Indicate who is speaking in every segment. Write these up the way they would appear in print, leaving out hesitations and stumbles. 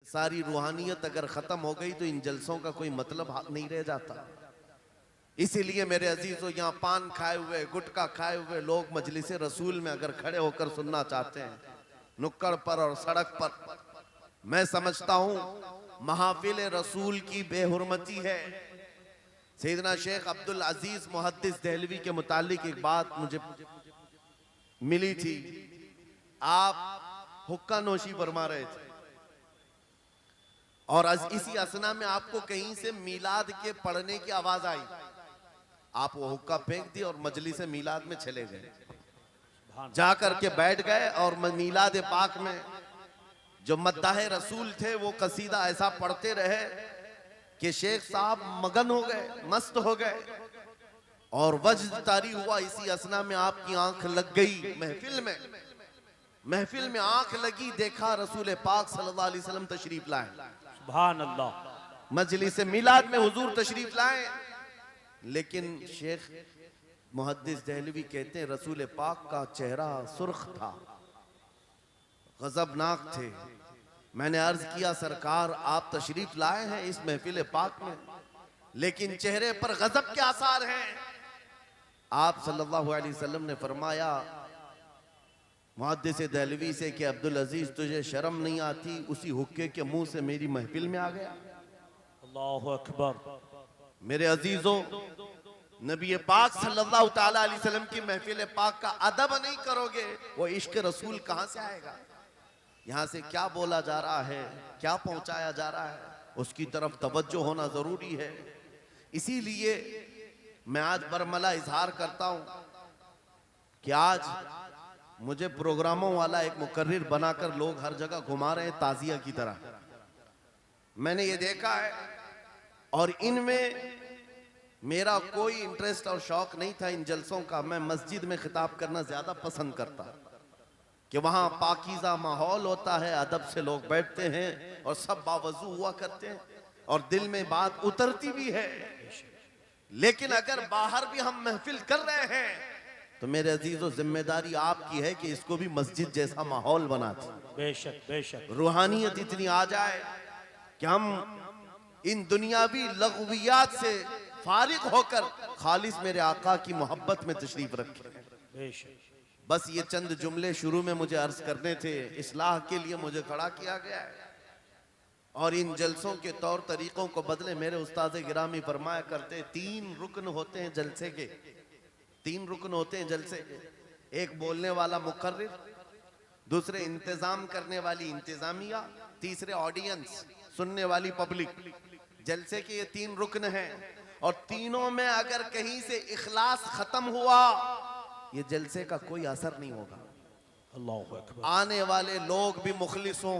Speaker 1: सारी रूहानियत अगर खत्म हो गई तो इन जलसों का कोई मतलब नहीं रह जाता। इसीलिए मेरे अजीजों, यहाँ पान खाए हुए, गुटखा खाए हुए लोग मजलिस रसूल में अगर खड़े होकर सुनना चाहते हैं, नुक्कड़ पर और सड़क पर, मैं समझता हूँ महफिल रसूल की बेहुरमती है। सैयदना शेख अब्दुल अजीज मुहद्दिस देहलवी के मुतालिक एक बात मुझे मिली थी। आप हुक्का नोशी फरमा रहे थे और इसी असना में आपको कहीं से मीलाद के पढ़ने की आवाज आई। आप वो हुक्का फेंक दी और मजलिस मीलाद में चले गए, जाकर के बैठ गए और मीलाद पाक में जो मद्दाह रसूल थे वो कसीदा ऐसा पढ़ते रहे कि शेख साहब मगन हो गए, मस्त हो गए और वज्द तारी हुआ। इसी असना में आपकी आंख लग गई महफिल में आंख लगी, देखा रसूल पाक सल्लल्लाहु अलैहि वसल्लम तशरीफ लाए। सुभान अल्लाह। मजलिस मिलाद में हुजूर तशरीफ लाए, लेकिन शेख मुहद्दिस देहलवी कहते हैं रसूल पाक का चेहरा सुर्ख था, गजबनाक थे। मैंने अर्ज किया सरकार आप तशरीफ लाए हैं इस महफिल पाक में, लेकिन चेहरे पर गजब के आसार हैं। आप सल्लल्लाहु अलैहि वसल्लम ने फरमाया मुहद्दिस देहलवी से कि अब्दुल अजीज तुझे शर्म नहीं आती, उसी हुक्के के मुंह से मेरी महफिल में आ गया। अल्लाहु अकबर। मेरे अजीजों, नबी पाक सल्लल्लाहु ताला अलैहि वसल्लम की महफिल पाक का अदब नहीं करोगे, वो इश्क रसूल कहां से आएगा? यहाँ से क्या बोला जा रहा है, क्या पहुंचाया जा रहा है, उसकी तरफ तवज्जो होना जरूरी है। इसीलिए मैं आज बरमला इजहार करता हूं कि आज मुझे प्रोग्रामों वाला एक मुकर्रिर बनाकर लोग हर जगह घुमा रहे हैं ताजिया की तरह। मैंने ये देखा है और इनमें मेरा कोई इंटरेस्ट और शौक नहीं था इन जलसों का। मैं मस्जिद में खिताब करना ज्यादा पसंद करता कि वहां पाकीज़ा माहौल होता है, अदब से लोग बैठते हैं और सब बावजू हुआ करते हैं और दिल में बात उतरती भी है। लेकिन अगर बाहर भी हम महफिल कर रहे हैं तो मेरे अजीजों जिम्मेदारी आपकी है कि इसको भी मस्जिद जैसा माहौल बना दे। बेशक बेशक रूहानियत इतनी आ जाए कि हम इन दुनियावी लग़वियात से फारिग होकर खालिस मेरे आका की मोहब्बत में तशरीफ रखें। बस ये चंद जुमले शुरू में मुझे अर्ज करने थे, इस्लाह के लिए मुझे खड़ा किया गया है और इन जलसों के तौर तरीकों को बदले। मेरे उस्ताद गिरामी फरमाया करते 3 रुकन होते हैं जलसे के, 3 रुकन होते हैं जलसे के। एक बोलने वाला मुकर्रिर, दूसरे इंतजाम करने वाली इंतजामिया, तीसरे ऑडियंस सुनने वाली पब्लिक। जलसे के ये 3 रुकन हैं और तीनों में अगर कहीं से इखलास खत्म हुआ ये जलसे का कोई असर नहीं होगा। अल्लाहु अकबर। आने वाले लोग भी मुखलिस हो,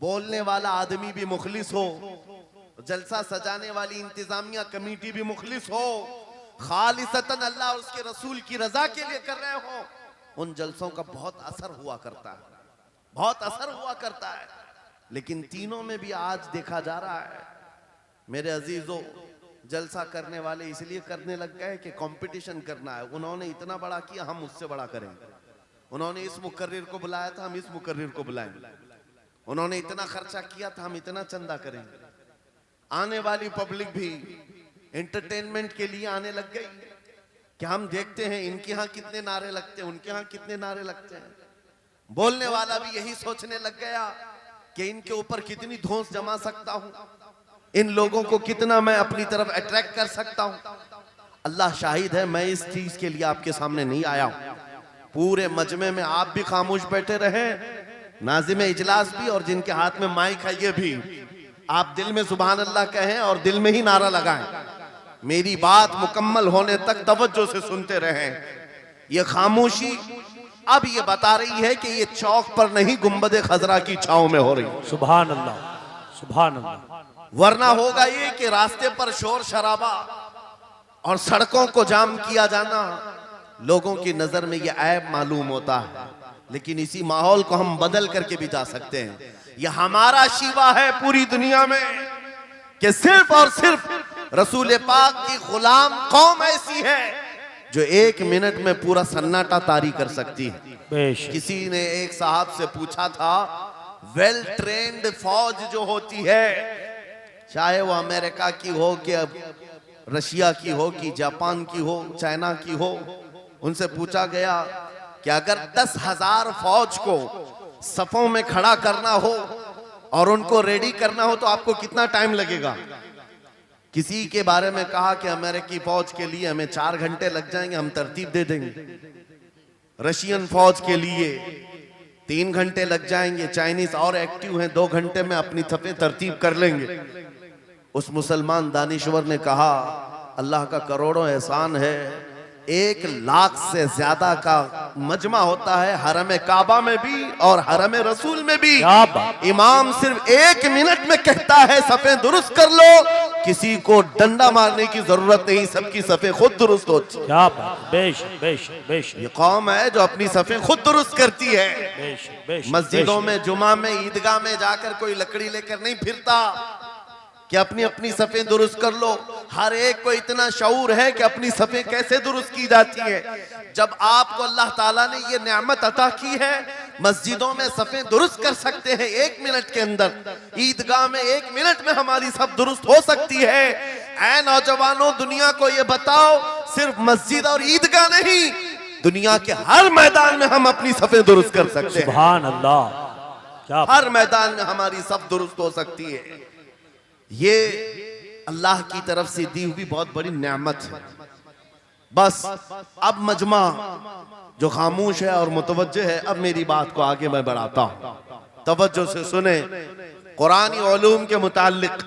Speaker 1: बोलने वाला आदमी भी मुखलिस हो, जलसा सजाने वाली इंतजामिया कमेटी भी मुखलिस हो, खालिसतन अल्लाह और उसके रसूल की रजा के लिए कर रहे हो, उन जलसों का बहुत असर हुआ करता है, बहुत असर हुआ करता है। लेकिन तीनों में भी आज देखा जा रहा है मेरे अजीजों, जलसा करने वाले इसलिए करने लग गए कि कंपटीशन करना है। उन्होंने इतना बड़ा किया, हम उससे बड़ा करेंगे। उन्होंने इस मुकर्रिर को बुलाया था, हम इस मुकर्रिर को बुलाएंगे। उन्होंने इतना खर्चा किया था, हम इतना चंदा करेंगे। आने वाली पब्लिक भी एंटरटेनमेंट के लिए आने लग गई कि हम देखते हैं इनके यहाँ कितने नारे लगते हैं, उनके यहाँ कितने नारे लगते हैं। बोलने वाला भी यही सोचने लग गया कि इनके ऊपर कितनी धौंस जमा सकता हूं, इन लोगों को कितना मैं अपनी तरफ अट्रैक्ट कर सकता हूं। अल्लाह शाहिद है, मैं इस चीज के लिए आपके सामने नहीं आया हूं। पूरे मजमे में आप भी खामोश बैठे रहे, नाज़िम इजलास भी और जिनके हाथ में माइक है ये भी, आप दिल में सुभान अल्लाह कहें और दिल में ही नारा लगाएं। मेरी बात मुकम्मल होने तक तवज्जो से सुनते रहें। ये खामोशी अब ये बता रही है कि ये चौक पर नहीं गुंबद खजरा की छांव में हो रही। सुभान अल्लाह, सुभान अल्लाह। वरना होगा ये कि रास्ते पर शोर शराबा और सड़कों को जाम किया जाना लोगों की नजर में ये ऐब मालूम होता है। लेकिन इसी माहौल को हम बदल करके भी जा सकते हैं। यह हमारा शिवा है पूरी दुनिया में कि सिर्फ और सिर्फ रसूल पाक की गुलाम कौम ऐसी है जो 1 मिनट में पूरा सन्नाटा तारी कर सकती है। किसी ने एक साहब से पूछा था वेल ट्रेन्ड फौज जो होती है, चाहे वो अमेरिका की हो कि रशिया की हो कि जापान की हो, चाइना की हो, उनसे पूछा गया कि अगर 10,000 फौज को सफों में खड़ा करना हो और उनको रेडी करना हो तो आपको कितना टाइम लगेगा? किसी के बारे में कहा कि अमेरिकी फौज के लिए हमें 4 घंटे लग जाएंगे, हम तरतीब दे देंगे। रशियन फौज के लिए 3 घंटे लग जाएंगे, चाइनीज और एक्टिव हैं, 2 घंटे में अपनी सफे तरतीब कर लेंगे। उस मुसलमान दानिश्वर ने कहा, अल्लाह का करोड़ों एहसान है, 1 लाख से ज्यादा का मजमा होता है हरम काबा में भी और हरम रसूल में भी। इमाम सिर्फ 1 मिनट में कहता है सफे दुरुस्त कर लो, किसी को डंडा मारने की जरूरत नहीं, सबकी सफे खुद दुरुस्त होती है। क्या बेश ये कौम है जो अपनी सफे खुद दुरुस्त करती है। मस्जिदों में, जुमा में, ईदगाह में जाकर कोई लकड़ी लेकर नहीं फिरता कि अपनी अपनी सफे दुरुस्त कर लो। हर एक को इतना शऊर है कि अपनी सफे कैसे दुरुस्त की जाती है। जब आपको अल्लाह ताला ने ये नेमत अता की है, मस्जिदों में सफे दुरुस्त कर सकते हैं 1 मिनट के अंदर, ईदगाह में 1 मिनट में हमारी सब दुरुस्त हो सकती है। ऐ नौजवानों, दुनिया को ये बताओ, सिर्फ मस्जिद और ईदगाह नहीं, दुनिया के हर मैदान में हम अपनी सफे दुरुस्त कर सकते हैं। सुभान अल्लाह। हर मैदान में हमारी सब दुरुस्त हो सकती है। ये अल्लाह की तरफ से दी हुई बहुत बड़ी नेमत है। बस अब मजमा जो खामोश है और मुतवज्जे है, अब मेरी बात को आगे मैं बढ़ाता हूं, तवज्जो से सुने। कुरानी उलूम के मुताल्लिक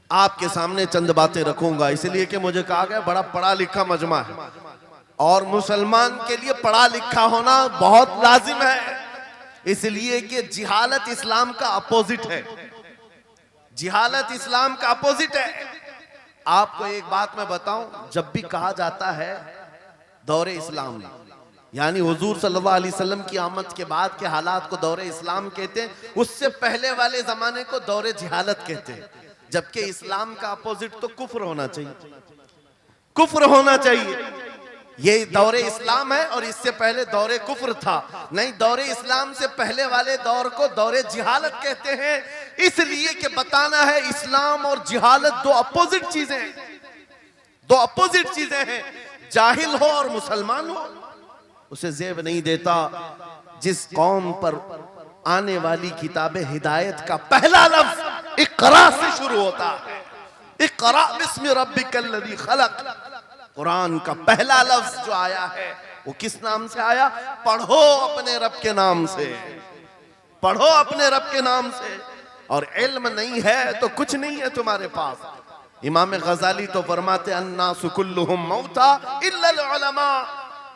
Speaker 1: आपके सामने चंद बातें रखूंगा, इसलिए कि मुझे कहा गया बड़ा पढ़ा लिखा मजमा है और मुसलमान के लिए पढ़ा लिखा होना बहुत लाजिम है, इसलिए कि जिहालत इस्लाम का अपोजिट है। जिहालत इस्लाम का अपोजिट है। आपको एक बात मैं बताऊं, जब भी कहा जाता है दौरे इस्लाम, यानी हुजूर सल्लल्लाहु अलैहि वसल्लम की आमद के बाद के हालात को दौरे इस्लाम कहते हैं, उससे पहले वाले जमाने को दौरे जिहालत कहते हैं। जबकि इस्लाम का अपोजिट तो कुफ्र होना चाहिए, कुफ्र होना चाहिए। ये दौरे इस्लाम है और इससे पहले दौरे कुफ्र था। नहीं, दौरे इस्लाम से पहले वाले दौर को दौरे जिहालत कहते हैं, इसलिए कि बताना है इस्लाम और जिहालत दो अपोजिट चीजें हैं, दो अपोजिट चीजें हैं। जाहिल हो और मुसलमान हो, उसे जेब नहीं देता। जिस कौम पर आने वाली किताब हिदायत का पहला लफ्ज इक़रा से शुरू होता है, इक़रा बिस्मि रब्बिकल्लज़ी खलक़, कुरान का पहला लफ्ज जो आया है वो किस नाम से आया? पढ़ो अपने रब के नाम से, पढ़ो अपने रब के नाम से। और इल्म नहीं है तो कुछ नहीं है तुम्हारे पास। इमाम गजाली तो फरमाते अन्नासु कुल्लुहुम मौता इल्लल उलमा,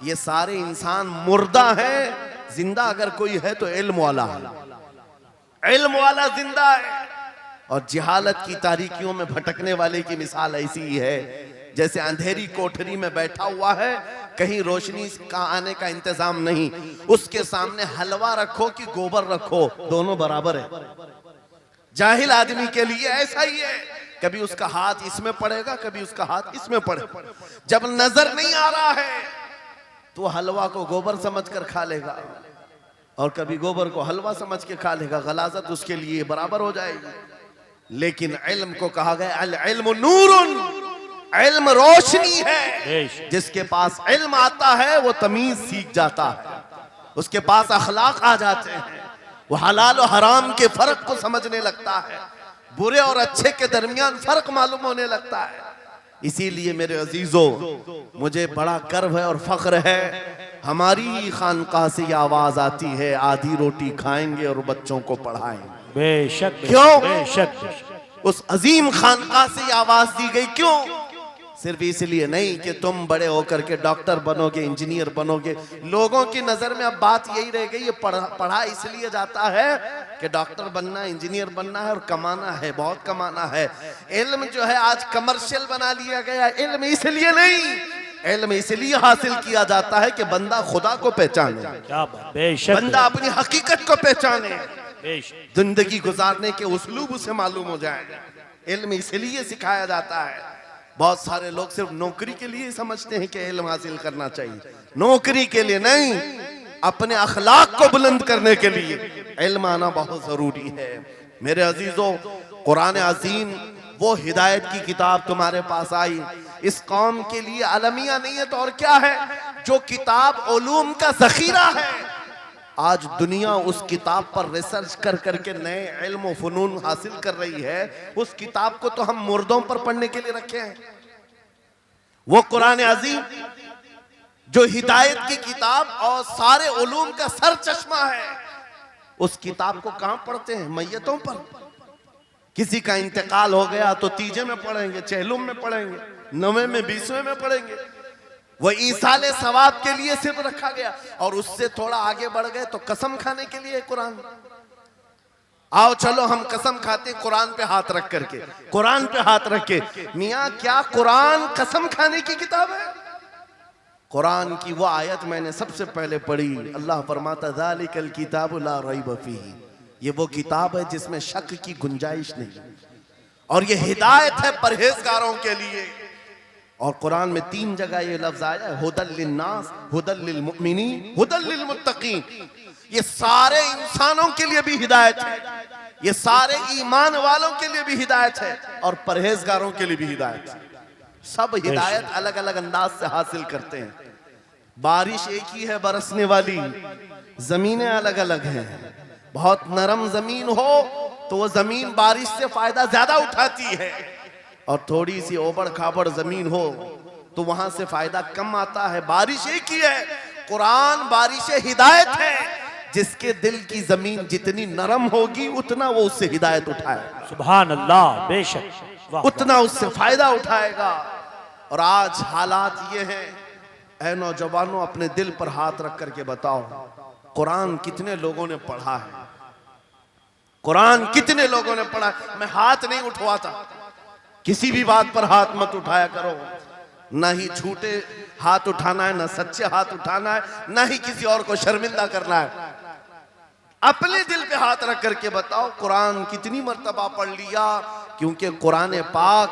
Speaker 1: ये सारे इंसान मुर्दा हैं, जिंदा अगर कोई है तो इल्म वाला है, इल्म वाला जिंदा है। और जिहालत की तारीकियों में भटकने वाले की मिसाल ऐसी ही है जैसे अंधेरी कोठरी में बैठा हुआ है, कहीं रोशनी का आने का इंतजाम नहीं, उसके सामने हलवा रखो कि गोबर रखो, दोनों बराबर है। जाहिल आदमी के लिए ऐसा ही है, कभी उसका हाथ इसमें पड़ेगा, कभी उसका हाथ इसमें पड़ेगा। जब नजर नहीं आ रहा है तो हलवा को गोबर समझकर खा लेगा और कभी गोबर को हलवा समझ के खा लेगा, गलाजत उसके लिए बराबर हो जाएगी। लेकिन इल्म को कहा गया अल इल्मु नूरुन, इल्म रोशनी है। जिसके पास इल्म आता है वो तमीज सीख जाता है, उसके पास अखलाक आ जाते हैं, वो हलाल और हराम के फर्क को समझने लगता है, बुरे और अच्छे के दरमियान फर्क मालूम होने लगता है। इसीलिए मेरे अजीजों, मुझे बड़ा गर्व है और फख्र है, हमारी खानकाह से ये आवाज आती है आधी रोटी खाएंगे और बच्चों को पढ़ाएंगे। बेशक, क्यों? बेशक उस अजीम खानकाह से ये आवाज दी गई, क्यों? सिर्फ इसलिए नहीं कि तुम बड़े होकर के डॉक्टर बनोगे, इंजीनियर बनोगे। लोगों की नजर में अब बात यही रह गई, ये पढ़ा इसलिए जाता है कि डॉक्टर बनना, इंजीनियर बनना है और कमाना है, बहुत कमाना है। इल्म जो है आज कमर्शियल बना लिया गया। इल्म इसलिए नहीं, इल्म इसलिए हासिल किया जाता है कि बंदा खुदा को पहचाने, बंदा अपनी हकीकत को पहचाने, जिंदगी गुजारने के उसलूब उसे मालूम हो जाए। इल्म इसलिए सिखाया जाता है। बहुत सारे लोग सिर्फ नौकरी के लिए समझते हैं कि इल्म हासिल करना चाहिए, नौकरी के लिए नहीं। अपने अखलाक को बुलंद करने के लिए इल्म आना बहुत जरूरी है। मेरे अजीजों, कुरान अजीम वो हिदायत की किताब तुम्हारे पास आई, इस कौम के लिए अलमिया नहीं है तो और क्या है, जो किताब उलूम का जखीरा है। आज दुनिया उस किताब पर रिसर्च कर करके नए इल्म व फनून हासिल कर रही है। उस किताब को तो हम मुर्दों पर पढ़ने के लिए रखे हैं। वो कुरान अजीम जो हिदायत की किताब और सारे उलूम का सर चश्मा है, उस किताब को कहां पढ़ते हैं? मैयतों पर। किसी का इंतकाल हो गया तो तीजे में पढ़ेंगे, चहलुम में पढ़ेंगे, 9वें में 20वें में पढ़ेंगे। वो ईसाले सवाब के लिए सिर्फ रखा गया। और उससे थोड़ा आगे बढ़ गए तो कसम खाने के लिए कुरान। आओ चलो हम कसम खाते कुरान पे हाथ रख करके, कुरान पे हाथ रख के। मियां क्या कुरान कसम खाने की किताब है? कुरान की वो आयत मैंने सबसे पहले पढ़ी, अल्लाह फरमाता ज़ालिकल किताबु ला रैब फीही, ये वो किताब है जिसमें शक की गुंजाइश नहीं, और ये हिदायत है परहेजगारों के लिए। और कुरान में 3 जगह ये लफ्ज आया है, हुदल लिन्नास, हुदल लिल मुमिनीन, हुदल लिल मुत्तकीन। ये सारे इंसानों के लिए भी हिदायत है, ये सारे ईमान वालों के लिए भी हिदायत है, और परहेजगारों के लिए भी हिदायत है। सब हिदायत अलग अलग अंदाज से हासिल करते हैं। बारिश एक ही है बरसने वाली, जमीनें अलग अलग हैं। बहुत नरम जमीन हो तो वो जमीन बारिश से फायदा ज्यादा उठाती है, और थोड़ी सी ओबड़ खाबड़ जमीन हो तो वहां से फायदा कम आता है। बारिश एक ही है, कुरान बारिश हिदायत है। जिसके दिल की जमीन जितनी नरम होगी उतना वो उससे हिदायत उठाएगा। सुभान अल्लाह, बेशक उतना उससे फायदा उठाएगा। और आज हालात ये हैं, ऐ नौजवानों अपने दिल पर हाथ रख करके बताओ, कुरान कितने लोगों ने पढ़ा है? कुरान कितने लोगों ने पढ़ा? मैं हाथ नहीं उठवाता, किसी भी बात पर हाथ मत उठाया करो। ना ही झूठे हाथ उठाना है, ना सच्चे हाथ उठाना है, ना ही किसी और को शर्मिंदा करना है। अपने दिल पे हाथ रख करके बताओ कुरान कितनी मर्तबा पढ़ लिया। क्योंकि कुरान पाक,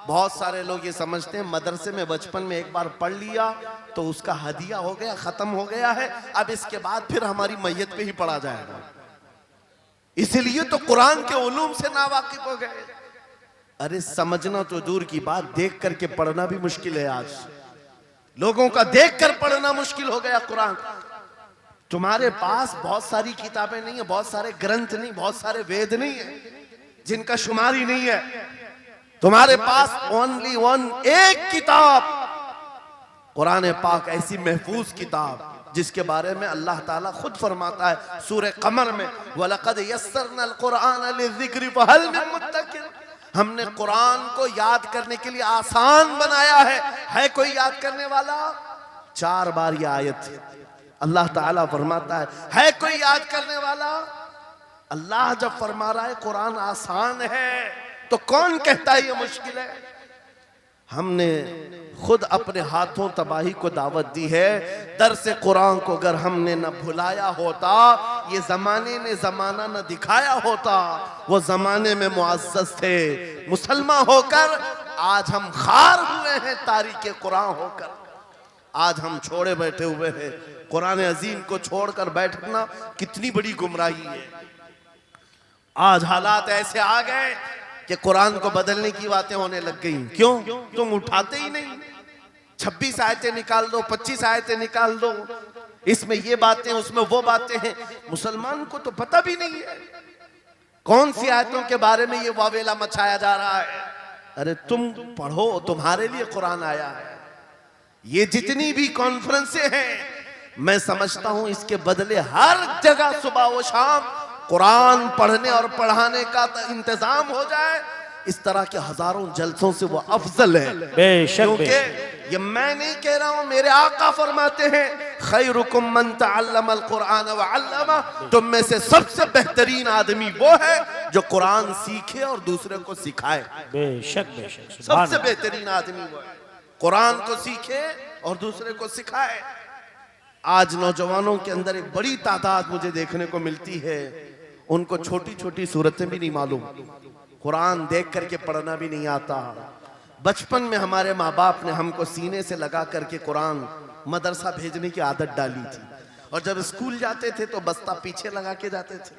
Speaker 1: बहुत सारे लोग ये समझते हैं मदरसे में बचपन में एक बार पढ़ लिया तो उसका हदिया हो गया, खत्म हो गया है, अब इसके बाद फिर हमारी मैयत पे ही पढ़ा जाएगा। इसलिए तो कुरान के उलूम से नावाकिफ हो गए। अरे समझना तो दूर की बात, देख करके पढ़ना भी मुश्किल है। आज लोगों का देख कर पढ़ना मुश्किल हो गया। कुरान तुम्हारे पास बहुत सारी किताबें नहीं है, बहुत सारे ग्रंथ नहीं, बहुत सारे वेद नहीं है जिनका शुमार ही नहीं है। तुम्हारे पास ओनली वन, एक किताब कुरान पाक, ऐसी महफूज किताब जिसके बारे में अल्लाह ताला खुद फरमाता है सूरह कमर में, वलक़द यस्सरनल कुरान लिज़िक्रि फ़हल मिन मुद्दकिर, हमने कुरान को याद करने के लिए आसान बनाया है कोई याद करने वाला? 4 बार ये आयत अल्लाह ताला फरमाता है कोई याद करने वाला? अल्लाह जब फरमा रहा है कुरान आसान है तो कौन कहता है ये मुश्किल है? हमने खुद अपने हाथों तबाही को दावत दी है। दर्स कुरान को अगर हमने न भुलाया होता, ये जमाने ने जमाना न दिखाया होता, वो जमाने में मुअज़्ज़ज़ थे मुसलमान होकर, आज हम खार हुए हैं तारीके कुरान होकर। आज हम छोड़े बैठे हुए हैं। कुरान अजीम को छोड़कर बैठना कितनी बड़ी गुमराही है। आज हालात ऐसे आ गए कि कुरान को बदलने की बातें होने लग गई। क्यों? तुम उठाते ही नहीं। 26 आयतें निकाल दो, 25 आयतें निकाल दो, इसमें ये बातें उसमें वो बातें हैं। मुसलमान को तो पता भी नहीं है कौन सी आयतों के बारे में ये वावेला मचाया जा रहा है। अरे तुम पढ़ो, तुम्हारे लिए कुरान आया है। ये जितनी भी कॉन्फ्रेंसें हैं, मैं समझता हूं इसके बदले हर जगह सुबह व शाम कुरान पढ़ने और पढ़ाने का इंतजाम हो जाए। इस तरह के हजारों जलसों से वो अफजल है। क्योंकि ये मैं नहीं कह रहा हूं, मेरे आका फरमाते हैं खैरुकुम मन तअल्लमल कुरान व अल्लमा, तुम में से सबसे बेहतरीन आदमी वो है जो कुरान सीखे और दूसरे को सिखाए। बेशक बेशक, सबसे बेहतरीन आदमी वो है कुरान को सीखे और दूसरे को सिखाए। आज नौजवानों के अंदर एक बड़ी तादाद मुझे देखने को मिलती है, उनको छोटी छोटी सूरतें भी नहीं मालूम, कुरान देख करके पढ़ना भी नहीं आता। बचपन में हमारे माँ बाप ने हमको सीने से लगा करके कुरान मदरसा भेजने की आदत डाली थी, और जब स्कूल जाते थे तो बस्ता पीछे लगा के जाते थे,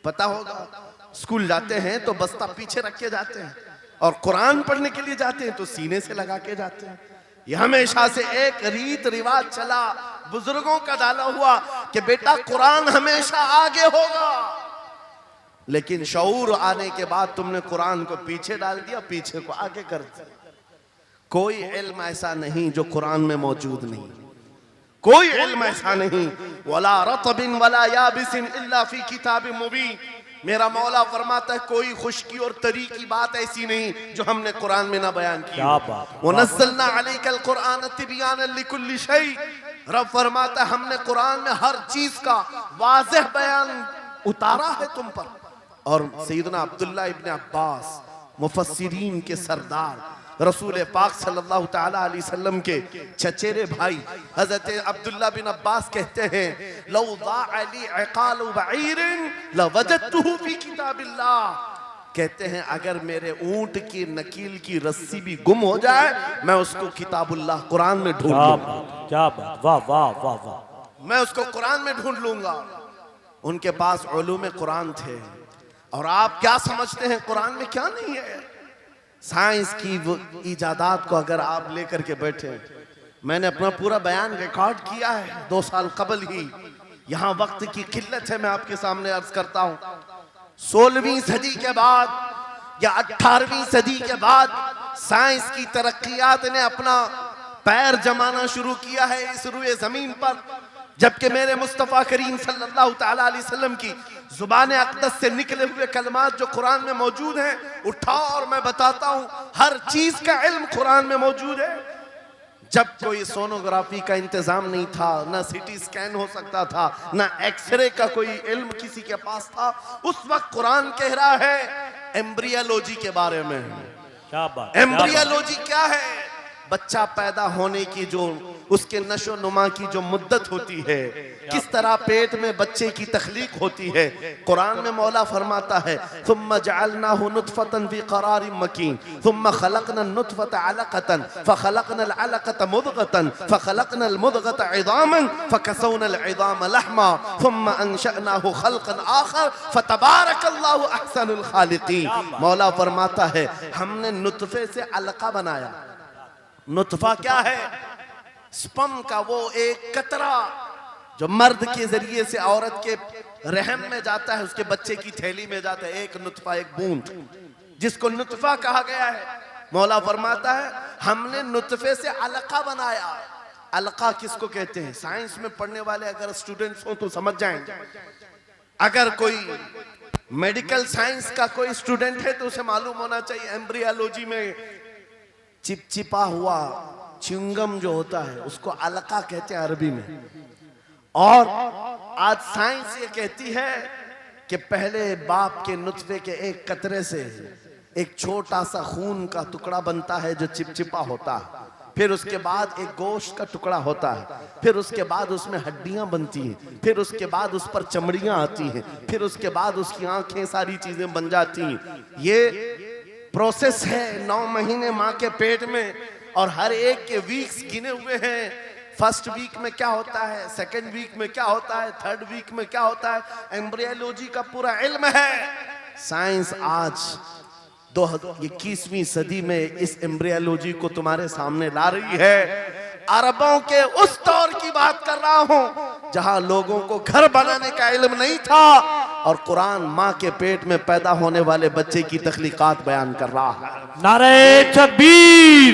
Speaker 1: पता होगा। स्कूल जाते हैं तो बस्ता पीछे रख के जाते हैं, और कुरान पढ़ने के लिए जाते हैं तो सीने से लगा के जाते हैं। ये हमेशा से एक रीत रिवाज चला, बुजुर्गों का डाला हुआ कि बेटा कुरान हमेशा आगे होगा। लेकिन शऊर आने के बाद तुमने कुरान को पीछे डाल दिया, पीछे को आगे कर दिया। कोई इल्म ऐसा नहीं जो कुरान में मौजूद नहीं, कोई इल्म ऐसा नहीं। वला रतबिन वला याबिसिन इल्ला फी किताबिन मुबीन। मेरा मौला फरमाता है कोई खुश्की और तरी की बात ऐसी नहीं जो हमने कुरान में ना बयान की। वनज़्ज़लना अलैकल कुरान तिबयानन लिकुल्लि शै। रब फरमाता है हमने कुरान में हर चीज का वाज़ेह बयान उतारा है तुम पर। और सैयदना अब्दुल्ला इब्न अब्बास मुफस्सिरीन के सरदार, रसूल पाक सल्लल्लाहु ताला अलैहि वसल्लम के चचेरे भाई हजरत अब्दुल्ला बिन अब्बास कहते हैं लौ ज़ाअ ली इक़ालु बईरिन लवजदतुहु फी किताबिल्लाह। कहते हैं अगर मेरे ऊंट की नकील की रस्सी भी गुम हो जाए मैं उसको किताबुल्लाह कुरान में ढूंढ लूंगा। क्या बात, वाह वाह वाह वाह, मैं उसको कुरान में ढूंढ लूंगा। उनके पास उलूम कुरान थे। और आप क्या समझते हैं कुरान में क्या नहीं है? साइंस की वो इजादात को अगर आप लेकर के बैठे, मैंने अपना पूरा बयान रिकॉर्ड किया है 2 साल कबल ही। यहाँ वक्त की किल्लत है, मैं आपके सामने अर्ज करता हूँ 16वीं सदी के बाद या 18वीं सदी के बाद साइंस की तरक्कियात ने अपना पैर जमाना शुरू किया है इस रुए जमीन पर। जबकि मेरे मुस्तफ़ा करीम सल्लल्लाहु ताला अलैहि वसल्लम की जुबान अक़दस से निकले हुए कलमात जो कुरान में मौजूद हैं, उठाओ और मैं बताता हूँ हर चीज का इल्म कुरान में मौजूद है। जब कोई सोनोग्राफी का इंतजाम नहीं था, ना सिटी स्कैन हो सकता था, ना एक्सरे का कोई इल्म किसी के पास था, उस वक्त कुरान कह रहा है एम्ब्रियोलॉजी के बारे में। क्या बात, एम्ब्रियोलॉजी क्या है? बच्चा पैदा होने की जो उसके नशो नुमा की जो मुद्दत होती है, किस तरह पेट में बच्चे की तख्लीक होती है। कुरान में मौला फरमाता है थुम्मा जअलनाहु नुतफतन फी क़रारिन मकीन थुम्मा खलक़नल नुतफता अलक़तन फ़खलक़नल अलक़ता मुदग़तन फ़खलक़नल मुदग़ता इज़ामन फ़कसौनल इज़ाम लहमा थुम्मा अंशअनाहु ख़ल्क़न आख़र फ़तबारकल्लाहु अहसनुल ख़ालिक़ीन। मौला फरमाता है हमने नुतफे से अलक़ा बनाया। नुतफा क्या है? स्पर्म का वो एक कतरा जो मर्द के जरिए से औरत के रहम में जाता है, उसके बच्चे की थैली में जाता है, एक नुतफा, एक बूंद, जिसको नुतफा कहा गया है। मौला फरमाता है हमने नुतफे से अलका बनाया। अलका किसको कहते हैं? साइंस में पढ़ने वाले अगर स्टूडेंट्स हो तो समझ जाएंगे। अगर कोई मेडिकल साइंस का कोई स्टूडेंट है तो उसे मालूम होना चाहिए एम्ब्रियोलॉजी में चिपचिपा हुआ च्युइंगम जो होता है उसको अलका कहते हैं अरबी में। और आज साइंस ये कहती है कि पहले बाप के नुतफे के एक कतरे से एक छोटा सा खून का टुकड़ा बनता है जो चिपचिपा होता है, फिर उसके बाद एक गोश्त का टुकड़ा होता है, फिर उसके बाद उसमें हड्डियां बनती हैं, फिर उसके बाद उस पर चमड़ियां आती हैं, फिर उसके बाद उसकी आंखें, सारी चीजें बन जाती हैं। ये प्रोसेस है 9 महीने माँ के पेट में, और हर एक के वीक्स गिने हुए हैं। फर्स्ट वीक में क्या होता है, सेकंड वीक में क्या होता है, थर्ड वीक में क्या होता है, एम्ब्रियोलॉजी का पूरा इल्म है। साइंस आज 21वीं सदी में इस एम्ब्रियोलॉजी को तुम्हारे सामने ला रही है। अरबों के उस दौर की बात कर रहा हूं जहां लोगों को घर बनाने का इल्म नहीं था, और कुरान माँ के पेट में पैदा होने वाले बच्चे की तख्लीकात बयान कर रहा है।
Speaker 2: नारे तकबीर,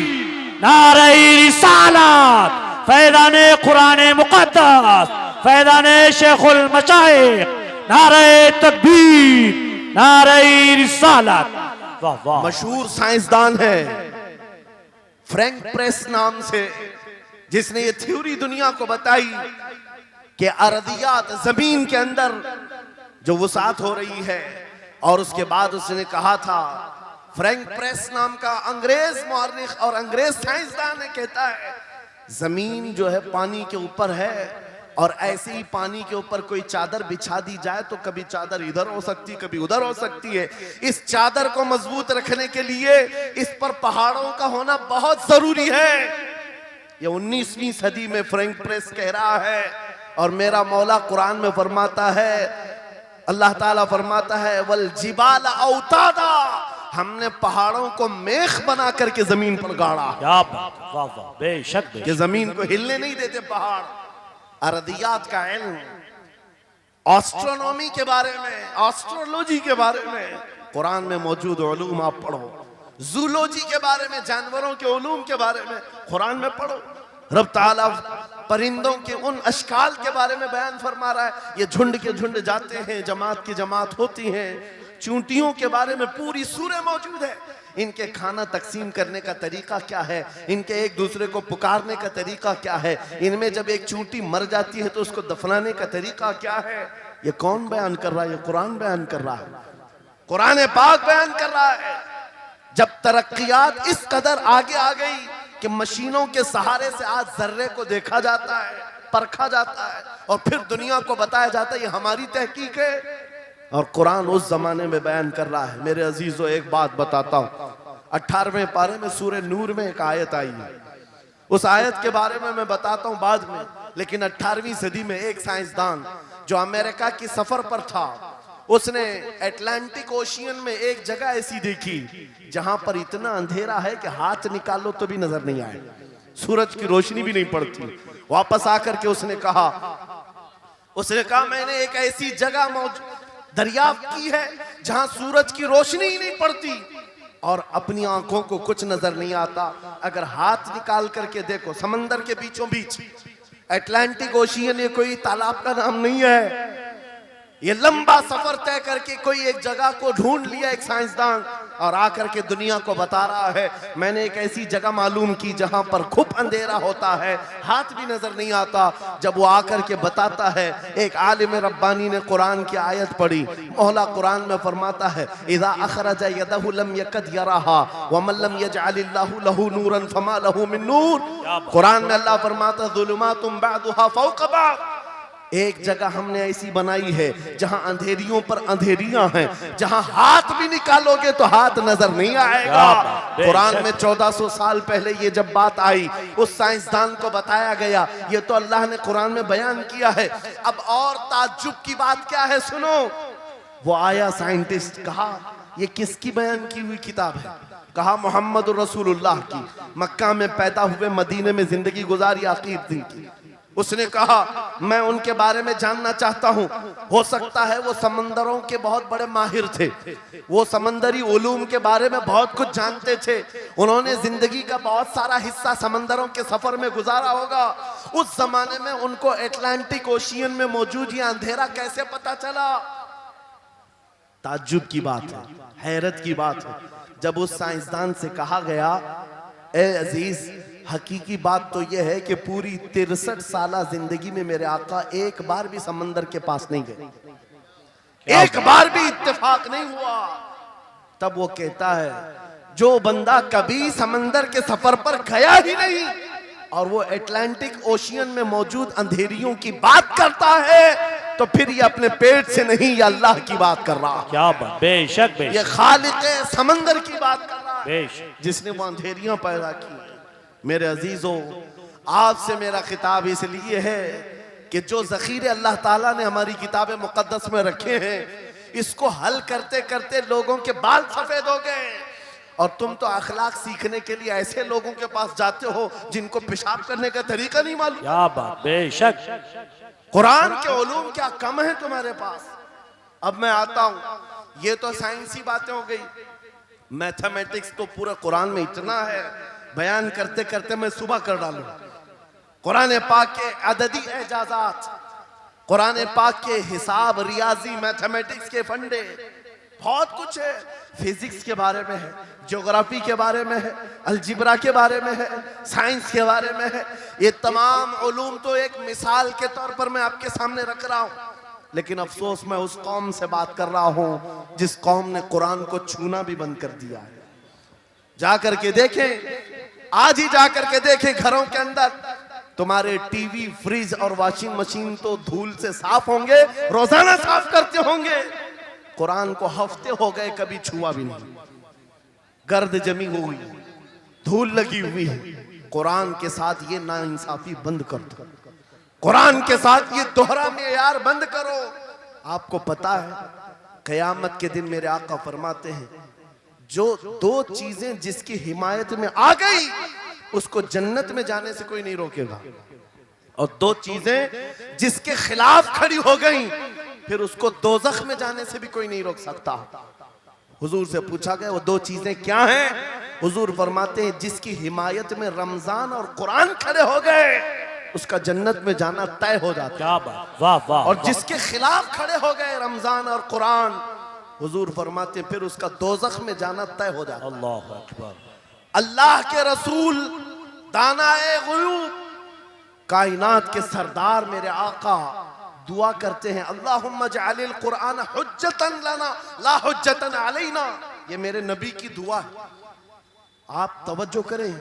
Speaker 2: नारे रिसालत, फैज़ाने कुराने मुक़द्दस, फैज़ाने शेखुल मशाइख, नारे तकबीर, नारे रिसालत। वाह वाह।
Speaker 1: मशहूर साइंसदान है फ्रैंक प्रेस नाम से, जिसने ये थ्योरी दुनिया को बताई कि अर्दियात जमीन के अंदर जो वसात हो रही है। और उसके बाद उसने कहा था, फ्रैंक प्रेस नाम का अंग्रेज मौर्रिख और अंग्रेज साइंसदान ने कहता है जमीन जो है पानी के ऊपर है, और ऐसे ही पानी के ऊपर कोई चादर बिछा दी जाए तो कभी चादर इधर हो सकती, कभी उधर हो सकती है। इस चादर को मजबूत रखने के लिए इस पर पहाड़ों का होना बहुत जरूरी है। ये 19वीं सदी में फ्रैंक प्रेस कह रहा है। और मेरा मौला कुरान में फरमाता है, अल्लाह ताला फरमाता है वल जिबाल औतादा, हमने पहाड़ों को मेख बना करके जमीन पर गाड़ा।
Speaker 2: क्या बात, वाह वाह, बेशक
Speaker 1: कि
Speaker 2: बेशक।
Speaker 1: जमीन को हिलने नहीं देते पहाड़। अरदियात का इल्म, एस्ट्रोनॉमी के बारे में, एस्ट्रोलॉजी के बारे में कुरान में मौजूद उलूम आप पढ़ो। जूलॉजी के बारे में, जानवरों के उलूम के बारे में कुरान में पढ़ो। रब ताला परिंदों के उन अशकाल के बारे में बयान फरमा रहा है, ये झुंड के झुंड जाते हैं, जमात की जमात होती है। चूंटियों के बारे में पूरी सूरह मौजूद है, इनके खाना तकसीम करने का तरीका क्या है, इनके एक दूसरे को पुकारने का तरीका क्या है, इनमें जब एक चूंटी मर जाती है तो उसको दफनाने का तरीका क्या है। ये कौन बयान कर रहा है? ये कुरान बयान कर रहा है, कुरान पाक बयान कर रहा है। जब तरक्कियात इस कदर आगे आ गई कि मशीनों के सहारे से आज जर्रे को देखा जाता है, परखा जाता है और फिर दुनिया को बताया जाता है ये हमारी तहकीक है, और कुरान उस जमाने में बयान कर रहा है। मेरे अजीजों, एक बात बताता हूँ, 18वें पारे में सूरह नूर में एक आयत आई है, उस आयत के बारे में मैं बताता हूँ बाद में। लेकिन 18वीं सदी में एक साइंसदान जो अमेरिका की सफर पर था, उसने अटलांटिक ओशियन में एक जगह ऐसी देखी जहां पर इतना अंधेरा है कि हाथ निकालो तो भी नजर नहीं आए, सूरज की रोशनी भी नहीं पड़ती। वापस आकर के उसने कहा मैंने एक ऐसी जगह दरियाफ्त की है जहां सूरज की रोशनी ही नहीं पड़ती और अपनी आंखों को कुछ नजर नहीं आता। अगर हाथ निकाल करके देखो, समंदर के बीचों बीच अटलांटिक ओशियन, ये कोई तालाब का नाम नहीं है, ये लंबा सफर तय करके कोई एक जगह को ढूंढ लिया एक साइंसदान और आकर के दुनिया को बता रहा है मैंने एक ऐसी जगह मालूम की जहां पर खूब अंधेरा होता है, हाथ भी नजर नहीं आता। जब वो आकर के बताता है, एक आलिम रब्बानी ने कुरान की आयत पढ़ी, मौला कुरान में फरमाता है इज़ा अखरजा यदहु लम यकद यराहा व मन लम यजअलिल्लाहु लहु नूरन फमा लहु मिन नूर। कुरान में अल्लाह फरमाता ज़ुलुमातुम बअदुहा फौक़ बअद, एक जगह हमने ऐसी बनाई है जहां अंधेरियों पर अंधेरियां हैं, जहां हाथ भी निकालोगे तो हाथ नजर नहीं आएगा। कुरान में 1400 साल पहले ये जब बात आई, उस साइंसदान को बताया गया, ये तो अल्लाह ने कुरान में बयान किया है। अब और ताज्जुब की बात क्या है सुनो, वो आया साइंटिस्ट, कहा ये किसकी बयान की हुई किताब है? कहा मोहम्मद रसूलुल्लाह की, मक्का में पैदा हुए, मदीने में जिंदगी गुजारी, आखिर दिन की। उसने कहा मैं उनके बारे में जानना चाहता हूं, हो सकता है वो समंदरों के बहुत बड़े माहिर थे, वो समंदरी उलूम के बारे में बहुत कुछ जानते थे, उन्होंने जिंदगी का बहुत सारा हिस्सा समंदरों के सफर में गुजारा होगा। उस जमाने में उनको अटलांटिक ओशियन में मौजूद ये अंधेरा कैसे पता चला? ताज्जुब की बात है, हैरत की बात है। जब उस साइंसदान से कहा गया ए अजीज, हकीकी बात तो यह है कि पूरी 63 साला जिंदगी में मेरे आका एक बार भी समंदर के पास नहीं गए, एक बार भी इत्तेफाक नहीं हुआ। तब वो कहता है जो बंदा कभी समंदर के सफर पर गया ही नहीं और वो अटलांटिक ओशियन में मौजूद अंधेरियों की बात करता है, तो फिर ये अपने पेट से नहीं, ये अल्लाह की बात कर रहा है।
Speaker 2: क्या बात, बेशक बेशक,
Speaker 1: ये खालिक समंदर की बात कर रहा है,
Speaker 2: बेशक,
Speaker 1: जिसने वो अंधेरियां पैदा की। मेरे अजीजों, आपसे मेरा खिताब इसलिए है कि जो ज़ख़ीरे अल्लाह ताला ने हमारी किताब मुक़द्दस में रखे हैं, इसको हल करते करते लोगों के बाल सफ़ेद हो गए और तुम तो अखलाक सीखने के लिए ऐसे लोगों के पास जाते हो जिनको पेशाब करने का तरीका नहीं मालूम।
Speaker 2: क्या बात, बेशक,
Speaker 1: कुरान के उलूम क्या कम है तुम्हारे पास? अब मैं आता हूँ, ये तो साइंसी बातें हो गई, मैथमेटिक्स तो पूरा कुरान में इतना है, बयान करते करते मैं सुबह कर डालूं। कुरान पाक के अददी एजाजात, कुरान पाक के हिसाब, रियाजी, मैथमेटिक्स के फंडे, बहुत कुछ है। फिजिक्स के बारे में है, ज्योग्राफी के बारे में है, अलजिब्रा के बारे में है, साइंस के बारे में है। ये तमाम उलूम तो एक मिसाल के तौर पर मैं आपके सामने रख रहा हूँ, लेकिन अफसोस मैं उस कौम से बात कर रहा हूँ जिस कौम ने कुरान को छूना भी बंद कर दिया है। जाकर के देखें, आज ही जाकर के देखें, घरों के अंदर तुम्हारे टीवी, फ्रिज और वॉशिंग मशीन तो धूल से साफ होंगे, रोजाना साफ करते होंगे, कुरान को हफ्ते हो गए कभी छुआ भी नहीं, गर्द जमी हुई, धूल लगी हुई है। कुरान के साथ ये नाइंसाफी बंद कर दो। कुरान के साथ ये दोहरा मेयार बंद करो। आपको पता है क़यामत के दिन मेरे आका फरमाते हैं, जो दो चीजें जिसकी हिमायत में आ गई उसको जन्नत में जाने से कोई नहीं रोकेगा, और दो चीजें जिसके खिलाफ खड़ी हो गई फिर उसको दोज़ख में जाने से भी कोई नहीं रोक सकता। हुजूर से पूछा गया वो दो चीजें क्या हैं? हुजूर फरमाते हैं, जिसकी हिमायत में रमजान और कुरान खड़े हो गए उसका जन्नत में जाना तय हो जाता है।
Speaker 2: क्या बात, वाह वाह।
Speaker 1: और जिसके खिलाफ खड़े हो गए रमजान और कुरान, हुजूर फरमाते हैं फिर उसका दोज़ख में जाना तय हो जाता है।
Speaker 2: अल्लाह अकबर।
Speaker 1: अल्लाह के रसूल दानाए ग़ुयूब कायनात के सरदार मेरे आका दुआ करते हैं, अल्लाहुम्मा जअलिल कुरान हुज्जतन लना ला हुज्जतन अलैना। ये मेरे नबी की दुआ है। आप तवज्जो करें,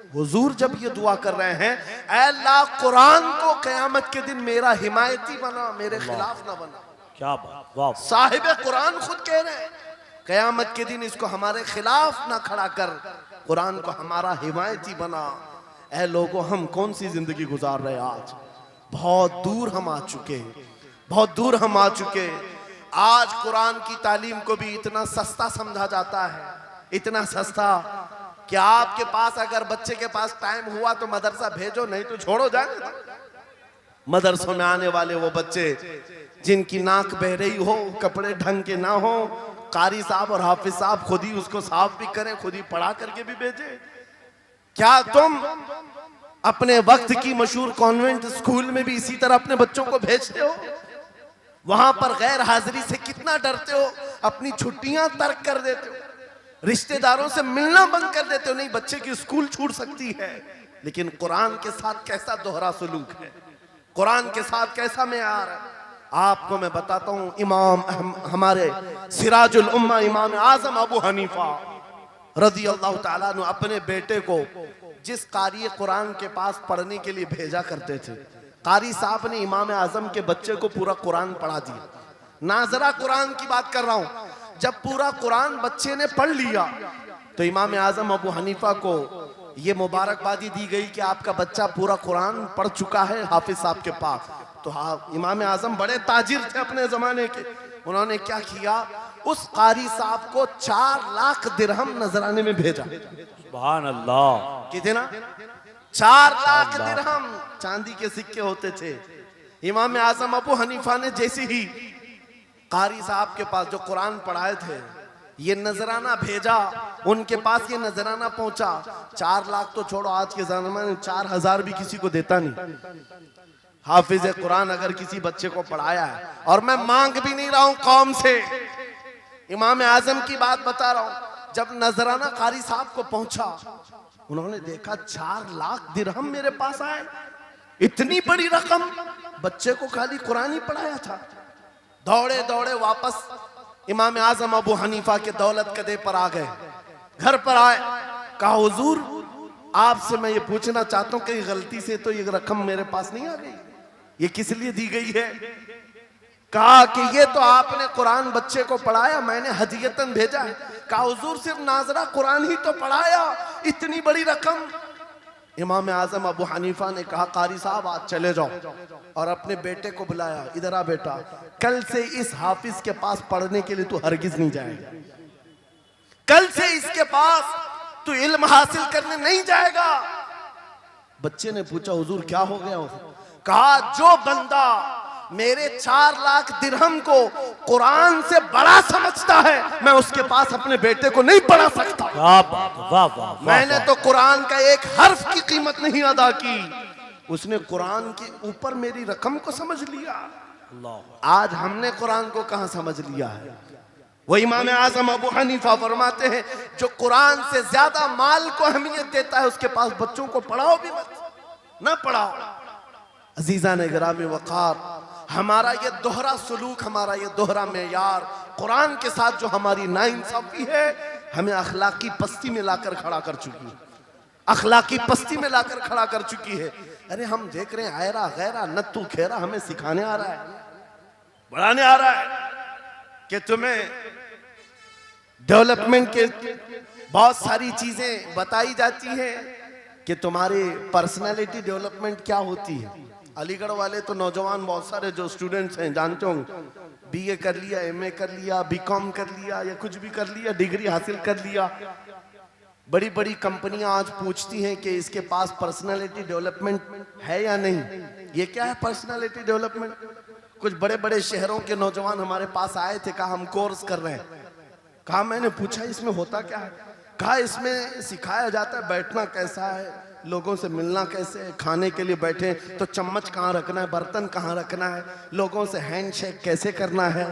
Speaker 1: हुजूर जब ये दुआ कर रहे हैं, ऐ अल्लाह कुरान को क़यामत के दिन मेरा हिमायती बना, मेरे खिलाफ ना बना।
Speaker 2: क्या बात, वाह।
Speaker 1: साहिब कुरान खुद कह रहे हैं क़यामत के दिन इसको हमारे खिलाफ ना खड़ा कर, कुरान को हमारा हिमायती बना। ऐ लोगों, हम कौन सी जिंदगी गुजार रहे हैं आज? बहुत दूर हम आ चुके हैं, बहुत दूर हम आ चुके हैं। आज कुरान की तालीम को भी इतना सस्ता समझा जाता है, इतना सस्ता कि आपके पास अगर बच्चे के पास टाइम हुआ तो मदरसा भेजो, नहीं तो छोड़ो जाने। मदरसों में आने वाले वो बच्चे जिनकी नाक बह रही हो, कपड़े ढंग के ना हो, कारी साहब और हाफिज साहब खुद ही उसको साफ भी करें, खुद ही पढ़ा करके भी भेजे। क्या तुम अपने वक्त की मशहूर कॉन्वेंट स्कूल में भी इसी तरह अपने बच्चों को भेजते हो? वहां पर गैर हाजिरी से कितना डरते हो, अपनी छुट्टियां तर्क कर देते हो, रिश्तेदारों से मिलना बंद कर देते हो। नहीं, बच्चे की स्कूल छूट सकती है, लेकिन कुरान के साथ कैसा दोहरा सलूक है, कुरान के साथ कैसा मेयार है। आपको मैं बताता हूं, इमाम हमारे सिराजुल उम्मा इमाम आजम अबू हनीफा रज़ी अल्लाह ताला अन्हु अपने बेटे को जिस कारी कुरान के पास पढ़ने के लिए भेजा करते थे, कारी साहब ने इमाम आजम के बच्चे को पूरा कुरान पढ़ा दिया। नाजरा कुरान की बात कर रहा हूं। जब पूरा कुरान बच्चे ने पढ़ लिया तो इमाम आजम अबू हनीफा को ये मुबारकबादी दी गई कि आपका बच्चा पूरा कुरान पढ़ चुका है हाफिज साहब के पास। तो हाँ, इमाम आजम बड़े ताजिर थे अपने जमाने के। उन्होंने क्या किया, उस कारी साहब को 4 लाख दिरहम नजराने में भेजा।
Speaker 2: सुभान अल्लाह।
Speaker 1: कितना? 4 लाख दिरहम चांदी के सिक्के होते थे। इमाम आजम अबू हनीफा ने जैसे ही कारी साहब के पास जो कुरान पढ़ाए थे ये नजराना भेजा, उनके पास ये नजराना पहुंचा। 4 लाख तो छोड़ो, आज के जमाने में 4000 भी किसी को देता नहीं। हाफिज कुरान अगर किसी बच्चे को पढ़ाया है, और मैं मांग भी नहीं रहा हूं कौम से, इमाम आजम की बात बता रहा हूं। जब नजराना कारी साहब को पहुंचा, उन्होंने देखा 4 लाख दिरहम मेरे पास आए, इतनी बड़ी रकम, बच्चे को खाली कुरान ही पढ़ाया था। दौड़े दौड़े वापस इमाम आजम अबू हनीफा के दौलत कदे पर आ गए। घर पर आए, कहा हुजूर आपसे मैं ये पूछना चाहता हूं कि गलती से तो ये रकम मेरे पास नहीं आ गई, ये किस लिए दी गई है? कहा कि ये तो आपने कुरान बच्चे को पढ़ाया, मैंने हदियतन भेजा है। कहा हुजूर सिर्फ नाजरा कुरान ही तो पढ़ाया, इतनी बड़ी रकम। इमाम आजम अबू हनीफा ने कहा कारी साहब आज चले जाओ, और अपने बेटे को बुलाया, इधर आ बेटा, कल से इस हाफिज के पास पढ़ने के लिए तू हरगिज नहीं जाएगा, कल से इसके पास तू इल्म हासिल करने नहीं जाएगा। बच्चे ने पूछा हुजूर क्या हो गया? कहा जो बंदा मेरे 4 लाख दिरहम को कुरान से बड़ा समझता है, मैं उसके पास अपने बेटे को नहीं पढ़ा सकता।
Speaker 2: वाह वाह वाह।
Speaker 1: मैंने तो कुरान का एक हर्फ की कीमत नहीं अदा की, उसने कुरान के ऊपर मेरी रकम को समझ लिया। आज हमने कुरान को कहां समझ लिया है? वो इमाम आजम अबू हनीफा फरमाते हैं जो कुरान से ज्यादा माल को अहमियत देता है उसके पास बच्चों को पढ़ाओ भी मत, ना पढ़ाओ। अजीजा ने गिरामी वक़ार, हमारा ये दोहरा सलूक, हमारा ये दोहरा मेयार कुरान के साथ जो हमारी नाइंसाफी है, हमें अखलाकी पस्ती में लाकर खड़ा कर चुकी है, अखलाकी पस्ती में लाकर खड़ा कर चुकी है। अरे हम देख रहे हैं आयरा गैरा नत्तू खेरा हमें सिखाने आ रहा है, बढ़ाने आ रहा है कि तुम्हें डेवलपमेंट के बहुत सारी चीजें बताई जाती हैं कि तुम्हारी पर्सनालिटी डेवलपमेंट क्या होती है। अलीगढ़ वाले तो नौजवान बहुत सारे जो स्टूडेंट्स हैं जानते होंगे, बीए कर लिया, एमए कर लिया, बीकॉम कर लिया या कुछ भी कर लिया, डिग्री हासिल कर लिया। बड़ी बड़ी कंपनियां आज पूछती हैं कि इसके पास पर्सनालिटी डेवलपमेंट है या नहीं। ये क्या है पर्सनालिटी डेवलपमेंट? कुछ बड़े बड़े शहरों के नौजवान हमारे पास आए थे, कहा हम कोर्स कर रहे हैं। कहा मैंने पूछा इसमें होता क्या है? कहा इसमें सिखाया जाता है बैठना कैसा है, लोगों से मिलना कैसे है, खाने के लिए बैठे तो चम्मच कहाँ रखना है, बर्तन कहाँ रखना है, लोगों से हैंडशेक कैसे करना है,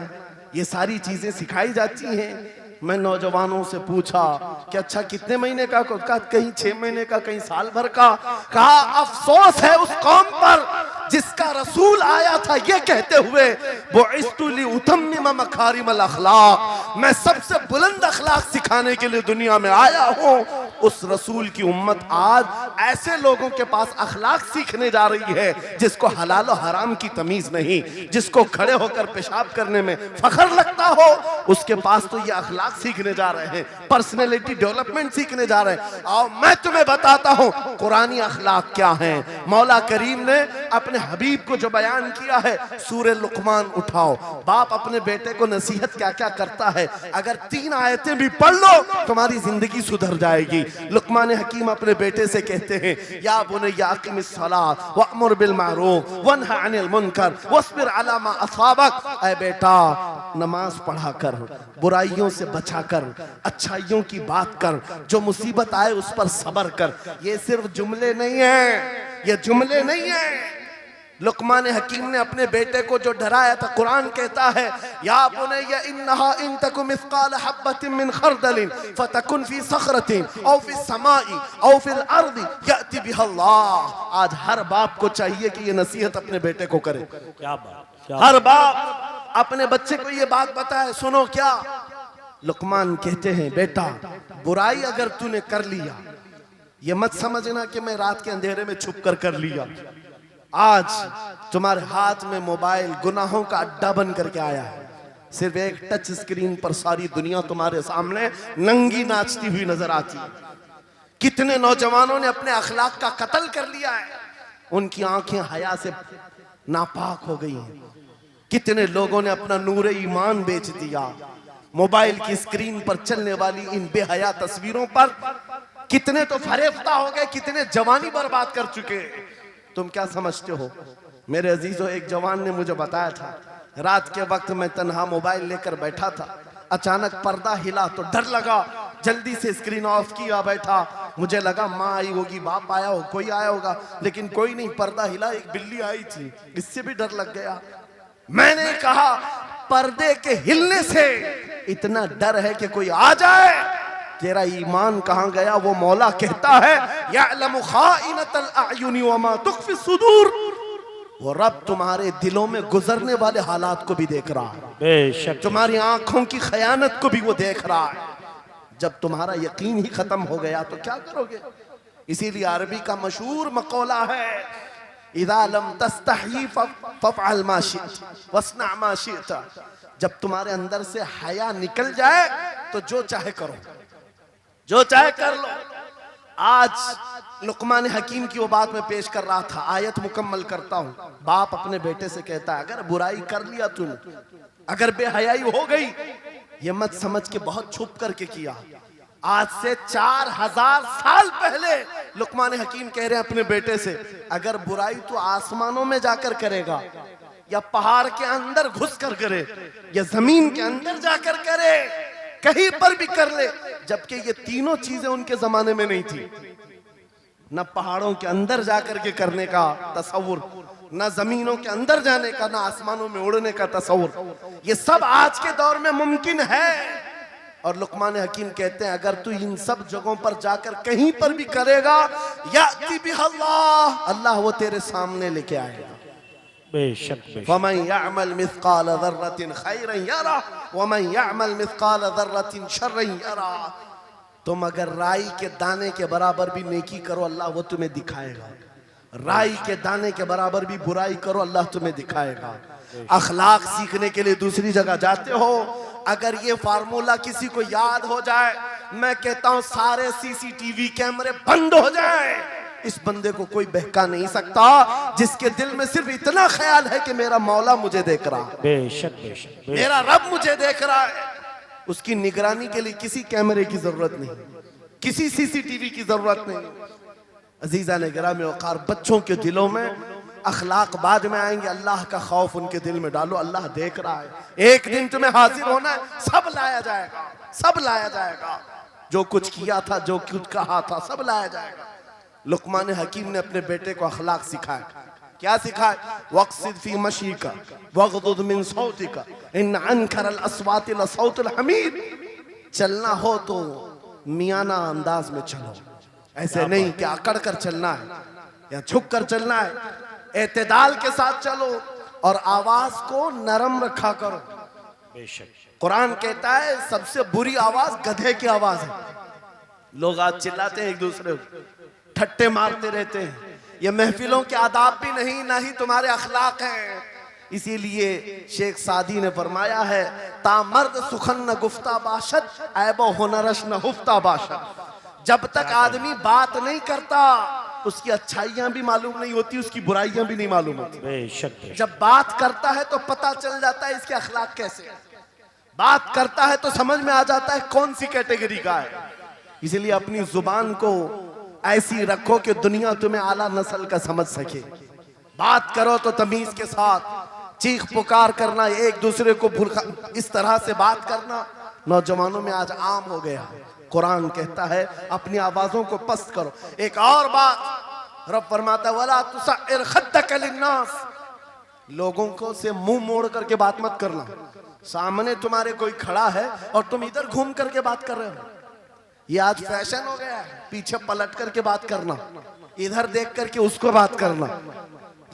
Speaker 1: ये सारी चीजें सिखाई जाती हैं। मैं नौजवानों से पूछा कि अच्छा कितने महीने का? कहा कहीं 6 महीने का, कहीं साल भर का। कहा अफसोस है उस कौम पर जिसका रसूल आया था ये कहते हुए, बुइस्तु लिउतम्मिम मकारिमल अखलाक, मैं सबसे बुलंद अखलाक सिखाने के लिए दुनिया में आया हूँ। उस रसूल की उम्मत आज ऐसे लोगों के पास अखलाक सीखने जा रही है जिसको हलाल और हराम की तमीज नहीं, जिसको खड़े होकर पेशाब करने में फख्र लगता हो, उसके पास तो ये अखलाक सीखने जा रहे हैं, पर्सनैलिटी डेवलपमेंट सीखने जा रहे हैं। और मैं तुम्हें बताता हूँ कुरानी अखलाक क्या है। मौला करीम ने अपने हबीब को जो बयान किया है, सूरह लुकमान उठाओ, बाप अपने बेटे को नसीहत क्या क्या करता है, अगर 3 आयतें भी पढ़ लो तुम्हारी जिंदगी सुधर जाएगी। लुकमान हकीम अपने बेटे से कहते हैं, या बुनय्या अक़िमिस सलात वअमुर बिल मारूफ वन्हा अनिल मुनकर वस्बिर अला मा असाबक, ऐ बेटा नमाज पढ़ा कर, बुराइयों से बचा कर, अच्छाइयों की बात कर, जो मुसीबत आए उस पर सब्र कर। ये सिर्फ जुमले नहीं है, ये जुमले नहीं है। लुकमान हकीम ने अपने बेटे को जो डराया था, कुरान कहता है, या बुनय्या इन्नहा इन तकु मिस्काल हब्बतिन मिन खरदलिन फतकुन फी सखरतिन औ फी समाई औ फिल अर्दी याति बिहल्लाह। आज हर बाप को चाहिए कि ये नसीहत अपने बेटे को करे।
Speaker 2: क्या बात,
Speaker 1: हर बाप अपने बच्चे को ये बात बताए, सुनो क्या। लुकमान कहते हैं, बेटा बुराई अगर तूने कर लिया, ये मत समझना कि मैं रात के अंधेरे में छुप कर लिया। आज तुम्हारे हाथ में मोबाइल गुनाहों का अड्डा बन करके आया है। सिर्फ एक टच स्क्रीन पर सारी दुनिया तुम्हारे सामने नंगी नाचती हुई नजर आती है। कितने नौजवानों ने अपने अखलाक का कत्ल कर लिया है, उनकी आंखें हया से नापाक हो गई हैं। कितने लोगों ने अपना नूर ईमान बेच दिया मोबाइल की स्क्रीन पर चलने वाली इन बेहया तस्वीरों पर। कितने तो फरेफ्ता हो गए, कितने जवानी बर्बाद कर चुके। तुम क्या समझते हो? मेरे अजीजों, एक जवान ने मुझे बताया था, रात के वक्त मैं तन्हा मोबाइल लेकर बैठा था, अचानक पर्दा हिला तो डर लगा, जल्दी से स्क्रीन ऑफ किया, बैठा। मुझे लगा माँ आई होगी, बाप आया हो, कोई आया होगा, लेकिन कोई नहीं। पर्दा हिला, एक बिल्ली आई थी, इससे भी डर लग गया। मैंने कहा पर्दे के हिलने से इतना डर है कि कोई आ जाए, तेरा ईमान कहां गया? वो मौला कहता है, यअलमु खाइनतल अयुनि व मा तुख्फी सुदूर, वो रब तुम्हारे दिलों में गुजरने वाले हालात को भी देख रहा है, बेशक तुम्हारी आंखों की खयानत को भी वो देख रहा है। जब तुम्हारा यकीन ही खत्म हो गया तो क्या करोगे? इसीलिए अरबी का मशहूर मकौला है, इज़ा लम तस्तही फफ़अल मा शिअत वस्ना मा शिअत, जब तुम्हारे अंदर से हया निकल जाए तो जो चाहे करो, जो चाहे कर लो। आज लुकमान हकीम की वो बात मैं पेश कर रहा था, आयत मुकम्मल करता हूँ। बाप अपने बेटे से कहता है, अगर बुराई कर लिया तूने, अगर बेहयाई हो गई, ये मत समझ के बहुत छुप करके किया। आज से 4000 साल पहले लुकमान हकीम कह रहे हैं अपने बेटे से, अगर बुराई तो आसमानों में जाकर करेगा, या पहाड़ के अंदर घुस कर करे, या जमीन के अंदर जाकर करे, कहीं पर भी कर ले। जबकि ये तीनों चीजें उनके जमाने में नहीं थी, न पहाड़ों के अंदर जाकर के करने का तसव्वुर, न जमीनों के अंदर जाने का, न आसमानों में उड़ने का तसव्वुर। ये सब आज के दौर में मुमकिन है। और लुकमान हकीम कहते हैं, अगर तू इन सब जगहों पर जाकर कहीं पर भी करेगा, याति बिहल्लाह, अल्लाह वो तेरे सामने लेके आएगा। फमन यअमल मिस्काल ज़र्रतिन खैरन यरा वमन यअमल मिस्काल ज़र्रतिन शर्रन यरा। तुम अगर राई के दाने के बराबर भी नेकी करो, अल्लाह वो तुम्हें दिखाएगा। राई के दाने के बराबर भी बुराई करो, अल्लाह तुम्हें दिखाएगा। अखलाक सीखने के लिए दूसरी जगह जाते हो, अगर ये फार्मूला किसी को याद हो जाए, मैं कहता हूं सारे सीसीटीवी कैमरे बंद हो जाए, इस बंदे को कोई बहका नहीं सकता जिसके दिल में सिर्फ इतना ख्याल है कि मेरा मौला मुझे देख रहा है,
Speaker 2: बेशक बेशक
Speaker 1: मेरा रब मुझे देख रहा है। उसकी निगरानी के लिए किसी कैमरे की जरूरत नहीं, किसी सीसीटीवी की जरूरत नहीं। अजीजा ने गिरामी वक़ार, बच्चों के दिलों में अखलाक बाद में आएंगे, अल्लाह का खौफ उनके दिल में डालो। अल्लाह देख रहा है, एक दिन तुम्हें हाजिर होना है, सब लाया जाएगा, सब लाया जाएगा। जो कुछ किया था, जो कुछ कहा था, सब लाया जाएगा। लुकमान हकीम ने अपने बेटे को अखलाक सिखाया। क्या सिखाया? वक़्सिद फी मशीका वग़दुद मिन सौतिका इन अनकरल अस्वाति लसौतुल हमीद। चलना हो तो मियाना अंदाज में चलो, ऐसे नहीं कि अकड़ कर चलना है या झुक कर चलना है। एतदाल के साथ चलो और आवाज को नरम रखा करो।
Speaker 2: बेशक
Speaker 1: कुरान कहता है सबसे बुरी आवाज गधे की आवाज है। लोग आज चिल्लाते हैं, एक दूसरे को ठट्टे मारते रहते हैं। ये महफिलों के आदाब भी नहीं, ना ही तुम्हारे अखलाक हैं। इसीलिए शेख सादी ने फरमाया है, तामर्द सुखन न गुफ्ता बाशद ऐबो हुनरश न हुफ्ता बाशद। जब तक आदमी बात नहीं करता उसकी अच्छाइयां भी मालूम नहीं होती, उसकी बुराइयां भी नहीं मालूम होती।
Speaker 2: बेशक
Speaker 1: जब बात करता है तो पता चल जाता है इसके अखलाक कैसे है। बात करता है तो समझ में आ जाता है कौन सी कैटेगरी का है। इसलिए अपनी जुबान को ऐसी रखो कि दुनिया तुम्हें आला नस्ल का समझ सके। बात करो तो तमीज के साथ, चीख पुकार करना, एक दूसरे को इस तरह से बात करना नौजवानों में आज आम हो गया। कुरान कहता है अपनी आवाजों को पस्त करो। एक और बात रब फरमाता है, वला तुसइर खद्दक लिन्नास, लोगों को से मुंह मोड़ करके बात मत करना। सामने तुम्हारे कोई खड़ा है और तुम इधर घूम करके बात कर रहे हो। ये आज फैशन हो गया है, पीछे पलट करके बात करना, इधर देख करके उसको बात करना।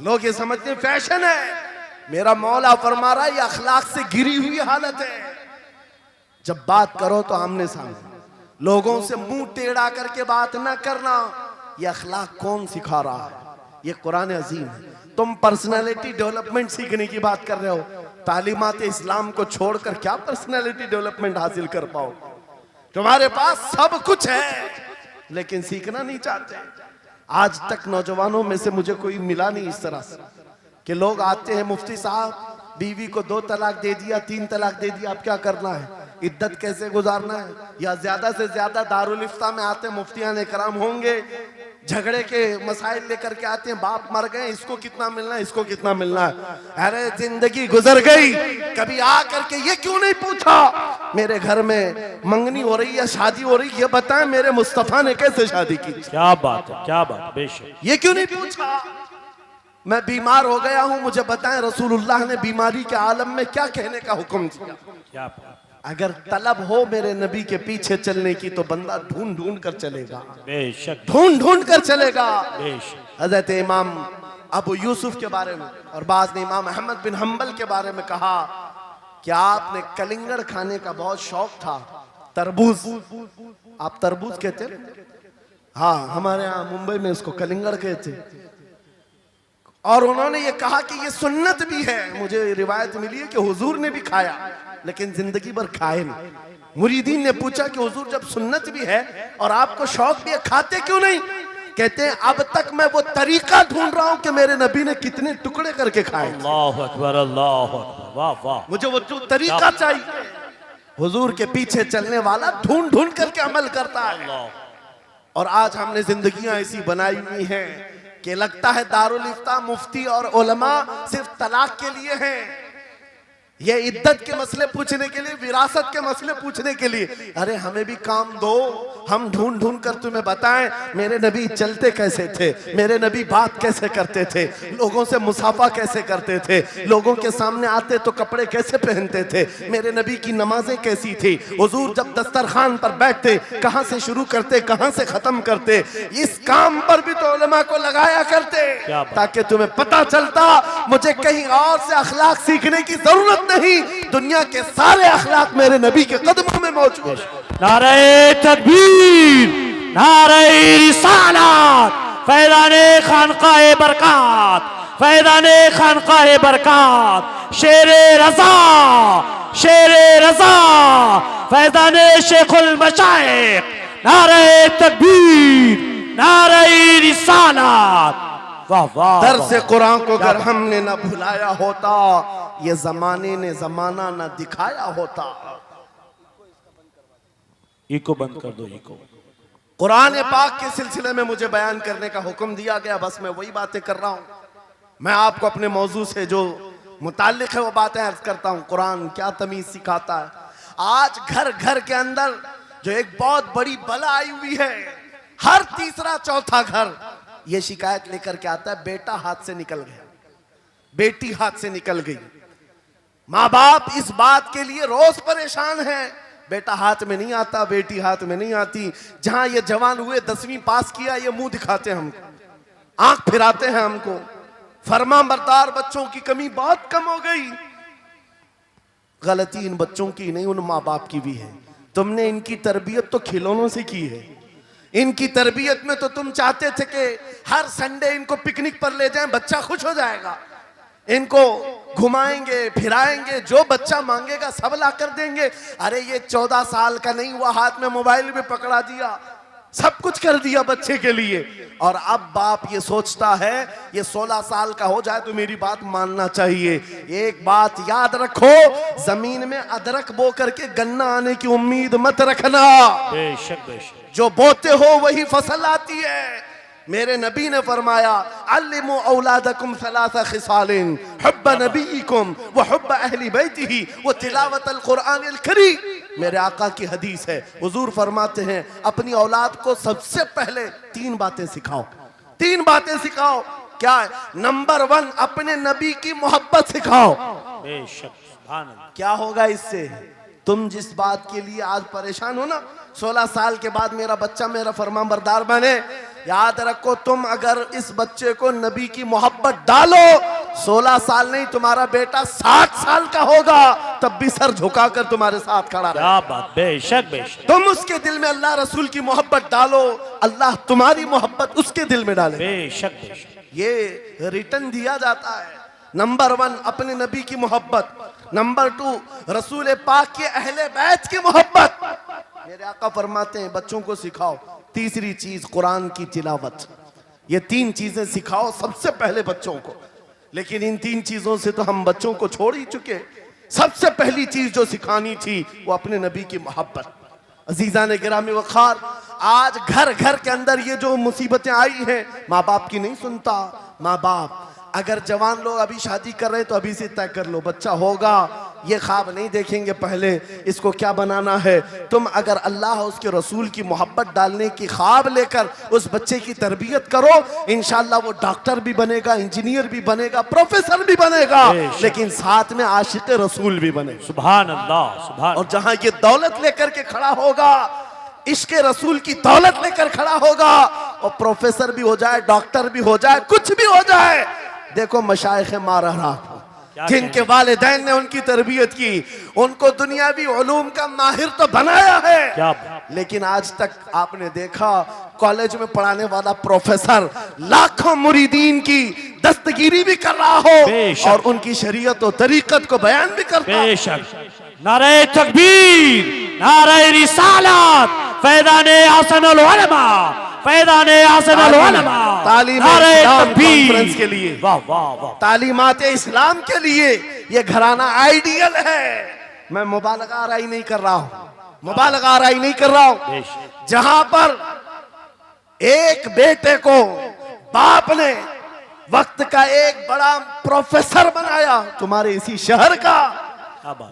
Speaker 1: लोग ये समझते हैं फैशन है। मेरा मौला फरमा रहा है ये अखलाक से गिरी हुई हालत है। जब बात करो तो आमने सामने, लोगों से मुंह टेढ़ा करके बात ना करना। ये अखलाक कौन सिखा रहा है? ये कुरान अजीम है। तुम पर्सनालिटी डेवलपमेंट सीखने की बात कर रहे हो, तालीमात इस्लाम को छोड़कर क्या पर्सनालिटी डेवलपमेंट हासिल कर पाओ? तुम्हारे पास सब कुछ है लेकिन सीखना नहीं चाहते। आज तक नौजवानों में से मुझे कोई मिला नहीं इस तरह से कि लोग आते हैं, मुफ्ती साहब बीवी को 2 तलाक दे दिया, 3 तलाक दे दिया, अब क्या करना है, इद्दत कैसे गुजारना है? या ज्यादा से ज्यादा दारुल इफ्ता में आते मुफ्तियान इकराम होंगे, झगड़े के मसाइल लेकर के आते हैं, बाप मर गए, इसको कितना मिलना है, इसको कितना मिलना है। अरे जिंदगी गुजर गई, कभी आ करके ये क्यों नहीं पूछा मेरे घर में मंगनी हो रही है, शादी हो रही, ये बताएं मेरे मुस्तफा ने कैसे शादी की?
Speaker 2: क्या बात है, क्या बात, बेशक।
Speaker 1: ये क्यों नहीं पूछा? मैं बीमार हो गया हूं, मुझे बताएं रसूलुल्लाह ने बीमारी के आलम में क्या कहने का हुक्म दिया?
Speaker 2: क्या बात।
Speaker 1: अगर तलब हो मेरे नबी के पीछे चलने की तो बंदा ढूंढ ढूंढ कर चलेगा,
Speaker 2: बेशक
Speaker 1: ढूंढ ढूंढ कर चलेगा।
Speaker 2: बेशक।
Speaker 1: हजरत इमाम अबू यूसुफ के बारे में और बाद में इमाम अहमद बिन हम्बल के बारे में कहा कि आपने कलिंगड़ खाने का बहुत शौक था, तरबूज, आप तरबूज कहते हैं? हाँ, हमारे यहाँ मुंबई में इसको कलिंगड़ कहते। और उन्होंने ये कहा कि ये सुन्नत भी है। मुझे रिवायत मिली है कि हुजूर ने भी खाया लेकिन जिंदगी भर खाए नहीं। मुरीदीन ने पूछा कि हुजूर जब सुन्नत भी है और आपको शौक भी है, खाते क्यों नहीं? कहते हैं अब तक मैं वो तरीका ढूंढ रहा हूं कि मेरे नबी ने कितने टुकड़े करके खाए।
Speaker 2: अल्लाह अकबर, अल्लाह अकबर, वाह वाह।
Speaker 1: मुझे वो तरीका चाहिए। हुजूर के पीछे चलने वाला ढूंढ ढूंढ करके अमल करता है। और आज हमने जिंदगियां ऐसी बनाई हुई हैं कि लगता है दारुल इफ्ता, मुफ्ती और उलमा सिर्फ तलाक के लिए हैं, ये इद्दत के मसले पूछने के लिए, विरासत के मसले पूछने के लिए। अरे हमें भी काम दो, हम ढूंढ ढूंढ कर तुम्हें बताएं मेरे नबी चलते कैसे थे, मेरे नबी बात कैसे करते थे, लोगों से मुसाफा कैसे करते थे, लोगों के सामने आते तो कपड़े कैसे पहनते थे, मेरे नबी की नमाजें कैसी थी, हुजूर जब दस्तरखान पर बैठते कहां से शुरू करते कहां से खत्म करते। इस काम पर भी तो उलमा को लगाया करते ताकि तुम्हें पता चलता मुझे कहीं और से अखलाक सीखने की जरूरत नहीं, दुनिया के सारे अखलाक मेरे नबी के कदमों में मौजूद है।
Speaker 2: नारे तकबीर, नारे रिसालत, फैज़ाने खानकाए बरकात, फैज़ाने खानकाए बरकात, शेरे रज़ा, शेरे रज़ा, फैज़ाने शेखुल मशाइख। नारे तकबीर, नारे रिसालत। वाह वाह।
Speaker 1: दर्स कुरान को अगर हमने न भुलाया होता, ये जमाने ने जमाना न दिखाया होता।
Speaker 2: इको बंद कर दो, इको।
Speaker 1: कुरान पाक के सिलसिले में मुझे बयान करने का हुक्म दिया गया, बस मैं वही बातें कर रहा हूं। मैं आपको अपने मौजू से जो मुताल्लिक है वो बातें अर्ज करता हूं। कुरान क्या तमीज सिखाता है। आज घर घर के अंदर जो एक बहुत बड़ी बला आई हुई है, हर तीसरा चौथा घर ये शिकायत लेकर के आता है, बेटा हाथ से निकल गया, बेटी हाथ से निकल गई। माँ बाप इस बात के लिए रोज परेशान है, बेटा हाथ में नहीं आता, बेटी हाथ में नहीं आती। जहां ये जवान हुए, 10वीं पास किया, ये मुंह दिखाते हैं हमको, आंख फिराते हैं हमको। फरमा बरदार बच्चों की कमी बहुत कम हो गई। गलती इन बच्चों की नहीं, उन माँ बाप की भी है। तुमने इनकी तरबियत तो खिलौनों से की है। इनकी तरबियत में तो तुम चाहते थे कि हर संडे इनको पिकनिक पर ले जाएं, बच्चा खुश हो जाएगा। इनको घुमाएंगे फिराएंगे, जो बच्चा मांगेगा सब ला कर देंगे। अरे ये 14 साल का नहीं हुआ, हाथ में मोबाइल भी पकड़ा दिया, सब कुछ कर दिया बच्चे के लिए। और अब बाप ये सोचता है ये 16 साल का हो जाए तो मेरी बात मानना चाहिए। एक बात याद रखो, जमीन में अदरक बो करके गन्ना आने की उम्मीद मत रखना।
Speaker 2: बेशक बेशक।
Speaker 1: जो बोते हो वही फसल आती है। मेरे नबी ने फरमाया, अल्लिमु औलादकुम सलासा खिसालिन, हुब्ब नबीकुम व हुब्ब अहली बैतिही व तिलावतल कुरानिल करीम। मेरे आका की हदीस है, हुजूर फरमाते हैं अपनी औलाद को सबसे पहले 3 बातें सिखाओ। 3 बातें सिखाओ। क्या है? नंबर 1, अपने नबी की मोहब्बत सिखाओ।
Speaker 2: बेशक सुभान अल्लाह।
Speaker 1: क्या होगा इससे? तुम जिस बात के लिए आज परेशान हो ना, 16 साल के बाद मेरा बच्चा मेरा फरमाबरदार बने, याद रखो तुम अगर इस बच्चे को नबी की मोहब्बत डालो, 16 साल नहीं तुम्हारा बेटा 60 साल का होगा, तब भी सर झुकाकर तुम्हारे साथ खड़ा रहेगा।
Speaker 2: क्या बात। बेशक बेशक।
Speaker 1: तुम उसके दिल में अल्लाह रसूल की मोहब्बत डालो, अल्लाह तुम्हारी मोहब्बत उसके दिल में डाले।
Speaker 2: बेशक बेशक।
Speaker 1: ये रिटर्न दिया जाता है। नंबर 1 अपने नबी की मोहब्बत, नंबर 2 रसूल पाक के अहले बैत की मोहब्बत। मेरे आका फरमाते हैं बच्चों को सिखाओ। तीसरी चीज कुरान की तिलावत। ये 3 चीजें सिखाओ सबसे पहले बच्चों को। लेकिन इन 3 चीजों से तो हम बच्चों को छोड़ ही चुके। सबसे पहली चीज जो सिखानी थी वो अपने नबी की मोहब्बत। अजीजा ने गिरामी वखार, आज घर घर के अंदर ये जो मुसीबतें आई हैं, माँ बाप की नहीं सुनता। माँ बाप अगर जवान लोग अभी शादी कर रहे हैं तो अभी से तय कर लो, बच्चा होगा, ये ख्वाब नहीं देखेंगे पहले इसको क्या बनाना है। तुम अगर अल्लाह उसके रसूल की मोहब्बत डालने की ख्वाब लेकर उस बच्चे की तरबियत करो, इंशाल्लाह वो डॉक्टर भी बनेगा, इंजीनियर भी बनेगा, प्रोफेसर भी बनेगा, लेकिन साथ में आशिक रसूल भी बनेगा।
Speaker 2: सुभान अल्लाह सुभान।
Speaker 1: और जहां ये दौलत लेकर के खड़ा होगा, इश्क रसूल की दौलत लेकर खड़ा होगा, और प्रोफेसर भी हो जाए, डॉक्टर भी हो जाए, कुछ भी हो जाए। देखो मशाइख मारहरा जिनके वालिदैन ने उनकी तरबियत की, उनको दुनियावी उलूम का माहिर तो बनाया है,
Speaker 2: क्या
Speaker 1: लेकिन आज तक आपने देखा कॉलेज में पढ़ाने वाला प्रोफेसर लाखों मुरीदीन की दस्तगीरी भी कर रहा हो और उनकी शरीयत और तरीकत को बयान भी करता हो।
Speaker 2: बेशक। नारे तकबीर, नारे रिसालत, फैज़ाने हसनुल उलमा, फैज़ाने हसनुल उलमा।
Speaker 1: नारे कॉन्फ्रेंस के लिए,
Speaker 2: वाह वाह वाह,
Speaker 1: तालीमात इस्लाम के लिए ये घराना आइडियल है। मैं मुबालगा आराई नहीं कर रहा हूँ, मुबालगा आराई नहीं कर रहा हूँ। जहां पर एक बेटे को बाप ने वक्त का एक बड़ा प्रोफेसर बनाया तुम्हारे इसी शहर का,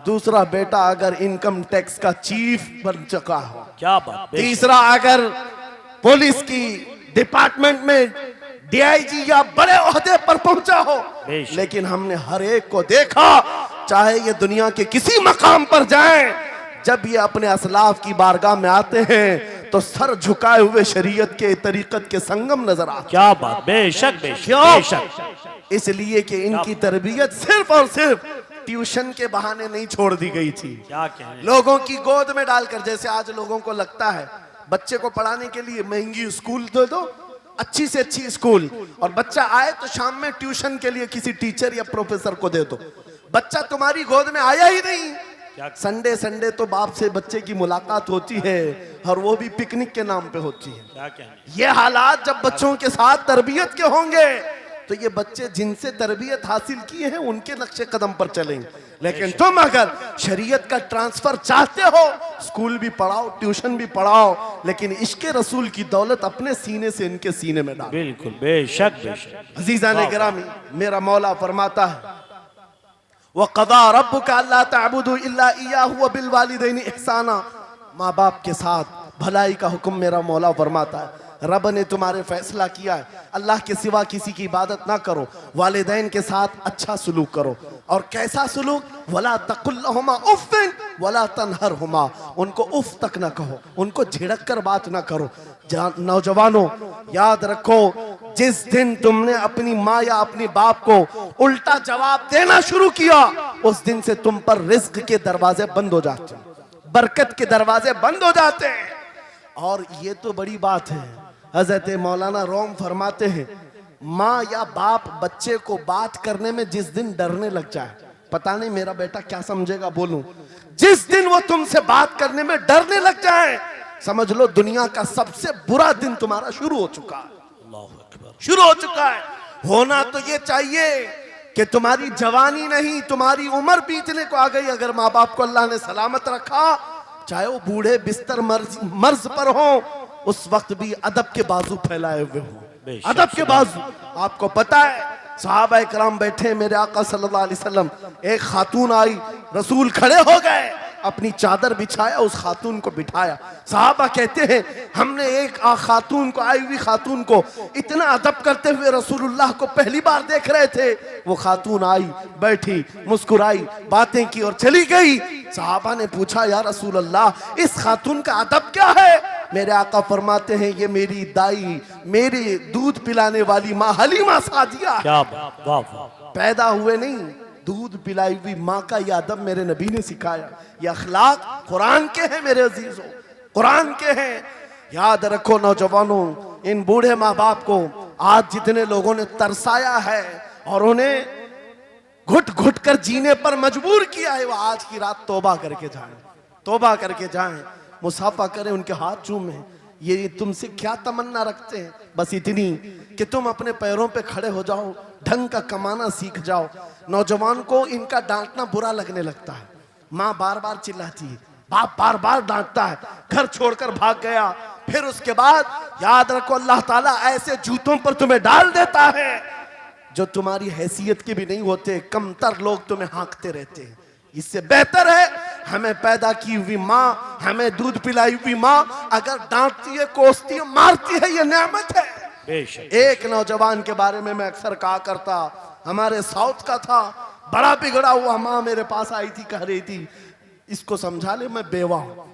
Speaker 1: दूसरा बेटा अगर इनकम टैक्स का चीफ बन चुका हो,
Speaker 2: क्या बात,
Speaker 1: तीसरा अगर पुलिस की डिपार्टमेंट में डीआईजी या बड़े ओहदे पर पहुंचा हो, लेकिन हमने हर एक को देखा, चाहे ये दुनिया के किसी मकाम पर जाएं, जब ये अपने असलाफ की बारगाह में आते हैं तो सर झुकाए हुए शरीयत के तरीकत के संगम नजर आते।
Speaker 2: क्या बात, बेशक बेशक।
Speaker 1: क्यों? इसलिए कि इनकी तरबियत सिर्फ और सिर्फ ट्यूशन के बहाने नहीं छोड़ दी गई थी,
Speaker 2: क्या कहें,
Speaker 1: लोगों की गोद में डालकर। जैसे आज लोगों को लगता है बच्चे को पढ़ाने के लिए महंगी स्कूल दे दो, अच्छी से अच्छी स्कूल, और बच्चा आए तो शाम में ट्यूशन के लिए किसी टीचर या प्रोफेसर को दे दो। बच्चा तुम्हारी गोद में आया ही नहीं, संडे संडे तो बाप से बच्चे की मुलाकात होती है और वो भी पिकनिक के नाम पे होती है।
Speaker 2: क्या कहने?
Speaker 1: ये हालात जब बच्चों के साथ तरबियत के होंगे तो ये बच्चे जिनसे तरबियत हासिल की है उनके नक्शे कदम पर चलेंगे। लेकिन तुम अगर शरीयत का ट्रांसफर चाहते हो, स्कूल भी पढ़ाओ, ट्यूशन भी पढ़ाओ, लेकिन इश्क रसूल की दौलत अपने सीने से इनके सीने में डालो।
Speaker 2: बिल्कुल, बेशक बेशक।
Speaker 1: अजीज़ान गिरामी, मेरा मौला फरमाता है वक़ज़ा रब्बुका अल्ला तअबुदू इल्ला इय्याहु व बिल वालिदैनि इहसाना। माँ बाप के साथ भलाई का हुक्म मेरा मौला फरमाता है। रब ने तुम्हारे फैसला किया है अल्लाह के सिवा किसी की इबादत ना करो, वालिदैन के साथ अच्छा सलूक करो। और कैसा सलूक? वला तकुल्लहुमा उफ़्फ़िन वला तनहरहुमा, उनको उफ तक ना कहो, उनको झिड़क कर बात ना करो। नौजवानों याद रखो, जिस दिन तुमने अपनी माँ या अपनी बाप को उल्टा जवाब देना शुरू किया, उस दिन से तुम पर रिज्क के दरवाजे बंद हो जाते हैं, बरकत के दरवाजे बंद हो जाते हैं। और ये तो बड़ी बात है, हजरत मौलाना रोम फरमाते हैं माँ या बाप बच्चे को बात करने में जिस दिन डरने लग जाए, पता नहीं मेरा बेटा क्या समझेगा बोलूं, जिस दिन वो तुमसे बात करने में डरने लग जाए, समझ लो दुनिया का सबसे बुरा दिन तुम्हारा शुरू हो चुका है, शुरू हो चुका है। होना तो ये चाहिए कि तुम्हारी जवानी नहीं, तुम्हारी उम्र बीतने को आ गई, अगर माँ बाप को अल्लाह ने सलामत रखा, चाहे वो बूढ़े बिस्तर मर्ज पर हो, उस वक्त भी अदब के बाजू फैलाए हुए हो, अदब के बाजू। आपको पता है सहाबा इकराम बैठे, मेरे आका सल्लल्लाहु अलैहि वसल्लम, एक खातून आई, रसूल खड़े हो गए, अपनी चादर बिछाया, उस खातून को बिठाया। सहाबा कहते हैं हमने एक खातून को, आई हुई खातून को इतना अदब करते हुए रसूलुल्लाह को पहली बार देख रहे थे। वो खातून आई, बैठी, मुस्कुराई, बातें की और चली गई। सहाबा ने पूछा या रसूल अल्लाह, इस खातून का अदब क्या है? मेरे आका फरमाते हैं ये मेरी दाई, मेरी दूध पिलाने वाली माँ हलीमा सादिया।
Speaker 2: क्या बात, वाह वाह।
Speaker 1: पैदा हुए नहीं, दूध पिलाई हुई माँ का यह अदब मेरे नबी ने सिखाया। ये अखलाक कुरान के हैं मेरे अजीजों, कुरान के हैं। याद रखो नौजवानों, इन बूढ़े माँ बाप को आज जितने लोगों ने तरसाया है और उन्हें घुट घुट कर जीने पर मजबूर किया है, वो आज की रात तौबा करके जाएं, तौबा करके जाएं, मुसाफा करें, उनके हाथ चूमें। ये तुमसे क्या तमन्ना रखते हैं? बस इतनी कि तुम अपने पैरों पे खड़े हो जाओ, ढंग का कमाना सीख जाओ। नौजवान को इनका डांटना बुरा लगने लगता है, माँ बार बार चिल्लाती है, बाप बार बार डांटता है, घर छोड़कर भाग गया, फिर उसके बाद याद रखो अल्लाह ताला ऐसे जूतों पर तुम्हें डाल देता है जो तुम्हारी हैसियत के भी नहीं होते, कमतर लोग तुम्हें हाँकते रहते हैं। इससे बेहतर है हमें पैदा की हुई माँ, हमें दूध पिलाई हुई माँ अगर डांटती है, कोसती है, मारती है, ये नेमत है। एक नौजवान के बारे में मैं अक्सर कहा करता, हमारे साउथ का था, बड़ा बिगड़ा हुआ, माँ मेरे पास आई थी, कह रही थी इसको समझा ले, मैं बेवा हूं,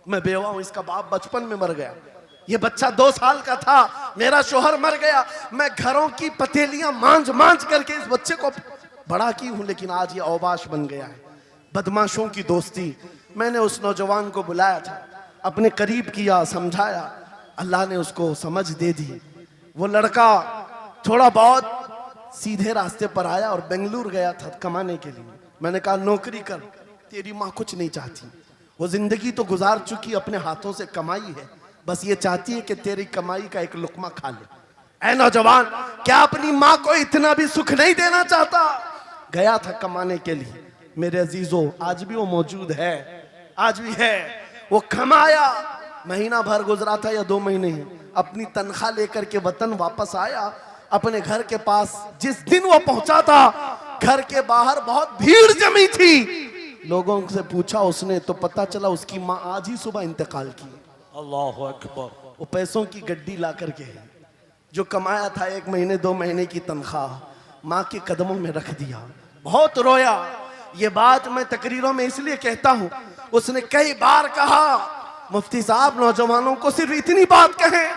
Speaker 1: मैं बेवा हूं, इसका बाप बचपन में मर गया, ये बच्चा 2 साल का था, मेरा शोहर मर गया, मैं घरों की पतेलियां मांझ मांझ करके इस बच्चे को बड़ा की हूं, लेकिन आज ये औबाश बन गया है। बदमाशों की दोस्ती। मैंने उस नौजवान को बुलाया था, अपने करीब किया, समझाया, अल्लाह ने उसको समझ दे दी। वो लड़का थोड़ा बहुत सीधे रास्ते पर आया और बेंगलुरु गया था कमाने के लिए। मैंने कहा नौकरी कर, तेरी माँ कुछ नहीं चाहती, वो जिंदगी तो गुजार चुकी, अपने हाथों से कमाई है, बस ये चाहती है कि तेरी कमाई का एक लुकमा खा ले। ऐ नौजवान, क्या अपनी माँ को इतना भी सुख नहीं देना चाहता? गया था कमाने के लिए। मेरे अजीजों, आज भी वो मौजूद है, आज भी है। वो कमाया, महीना भर गुजरा था या 2 महीने ही, अपनी तनख्वाह लेकर के वतन वापस आया। अपने घर के पास जिस दिन वो पहुंचा था, घर के बाहर बहुत भीड़ जमी थी। लोगों से पूछा उसने तो पता चला उसकी माँ आज ही सुबह इंतकाल की।
Speaker 2: अल्लाहु अकबर।
Speaker 1: वो पैसों की गड्डी ला करके जो कमाया था 1 महीने 2 महीने की तनख्वाह माँ के कदमों में रख दिया। बहुत रोया। ये बात मैं तकरीरों में इसलिए कहता हूँ, उसने कई बार कहा मुफ्ती साहब नौजवानों को सिर्फ इतनी बात कहें,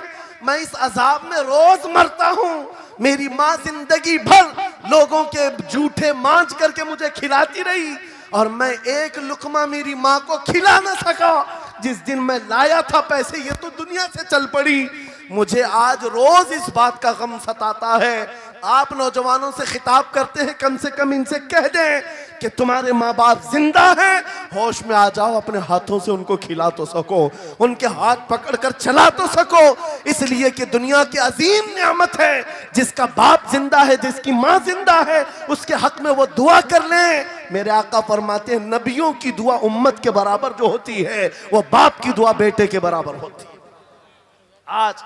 Speaker 1: मैं इस अजाब में रोज मरता हूँ, मेरी माँ जिंदगी भर लोगों के जूठे मांझ करके मुझे खिलाती रही और मैं एक लुकमा मेरी माँ को खिला न सका। जिस दिन मैं लाया था पैसे, ये तो दुनिया से चल पड़ी। मुझे आज रोज इस बात का गम सताता है। आप नौजवानों से खिताब करते हैं, कम से कम इनसे कह दें कि तुम्हारे माँ बाप जिंदा हैं, होश में आ जाओ, अपने हाथों से उनको खिला तो सको, उनके हाथ पकड़कर चला तो सको, इसलिए कि दुनिया की अजीम नियामत है। जिसका बाप जिंदा है, जिसकी माँ जिंदा है, उसके हक में वो दुआ कर लें। मेरे आका फरमाते हैं नबियों की दुआ उम्मत के बराबर जो होती है, वो बाप की दुआ बेटे के बराबर होती है। आज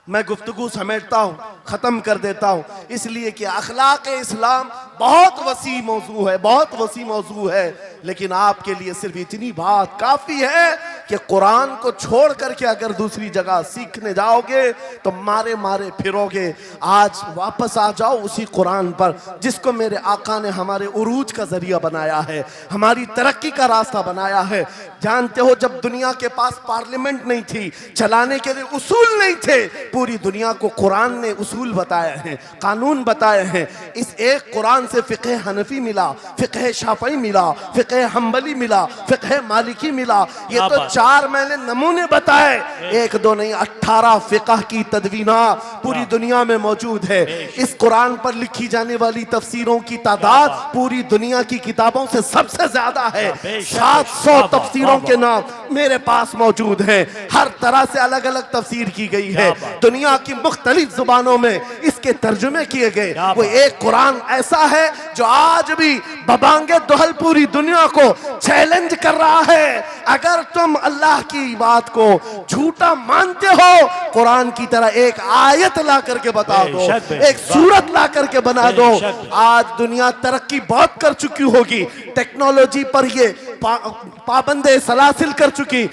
Speaker 1: मैं गुफ्तगू समेटता हूँ, ख़त्म कर देता हूँ, इसलिए कि अखलाक इस्लाम बहुत वसी मौजू है, बहुत वसी मौजू है, लेकिन आपके लिए सिर्फ इतनी बात काफ़ी है कि कुरान को छोड़ करके अगर दूसरी जगह सीखने जाओगे तो मारे मारे फिरोगे। आज वापस आ जाओ उसी कुरान पर जिसको मेरे आका ने हमारे उरूज का जरिया बनाया है, हमारी तरक्की का रास्ता बनाया है। जानते हो जब दुनिया के पास पार्लियामेंट नहीं थी, चलाने के लिए उसूल नहीं थे, पूरी दुनिया को कुरान ने उसूल बताए हैं, कानून बताए हैं। इस एक कुरान से फ़िक़्ह हनफी मिला, फ़िक़्ह शाफ़ई मिला, फ़िक़्ह हम्बली मिला, फ़िक़्ह मालिकी मिला। ये तो 4 मैंने नमूने बताए, 1 2 नहीं 18 फ़िक़्ह की तदवीना पूरी दुनिया में मौजूद है। इस कुरान पर लिखी जाने वाली तफसीरों की तादाद पूरी दुनिया की किताबों से सबसे ज्यादा है। 700 तफसीरों के नाम मेरे पास मौजूद हैं। हर तरह से अलग अलग तफसीर की गई है, दुनिया की मुख्तलिफ जुबानों में इसके तर्जुमे किए गए। वो एक कुरान ऐसा है जो आज भी बबांगे दुहल पूरी दुनिया को चैलेंज कर रहा है। अगर तुम अल्लाह की बात को झूठा मानते हो, कुरान की तरह एक आयत ला करके बता दो, एक सूरत ला करके बना दो। आज दुनिया तरक्की बहुत कर चुकी होगी, टेक्नोलॉजी पर ये पाबंदे सलासिल कर चुकी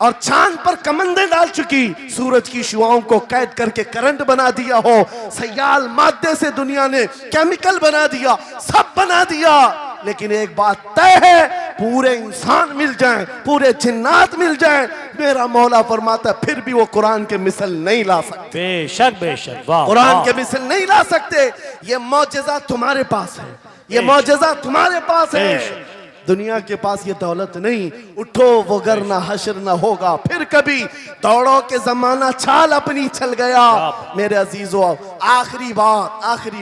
Speaker 1: और चांद पर कमंदे डाल चुकी, सूरज की शुआओं को कैद करके करंट बना दिया हो, सयाल मादे से दुनिया ने केमिकल बना दिया, सब बना दिया। लेकिन एक बात तय है, पूरे इंसान मिल जाएं, पूरे जिन्नात मिल जाएं, मेरा मौला फरमाता फिर भी वो कुरान के मिसल नहीं ला सकते।
Speaker 2: बेशक बेशक, वाह,
Speaker 1: कुरान के मिसल नहीं ला सकते। ये मौजज़ा तुम्हारे पास है, ये मौजज़ा तुम्हारे पास है, दुनिया के पास ये दौलत नहीं। उठो वगरना हश्र न होगा फिर कभी, दौड़ो के जमाना चाल अपनी चल गया। मेरे अजीजों, आखिरी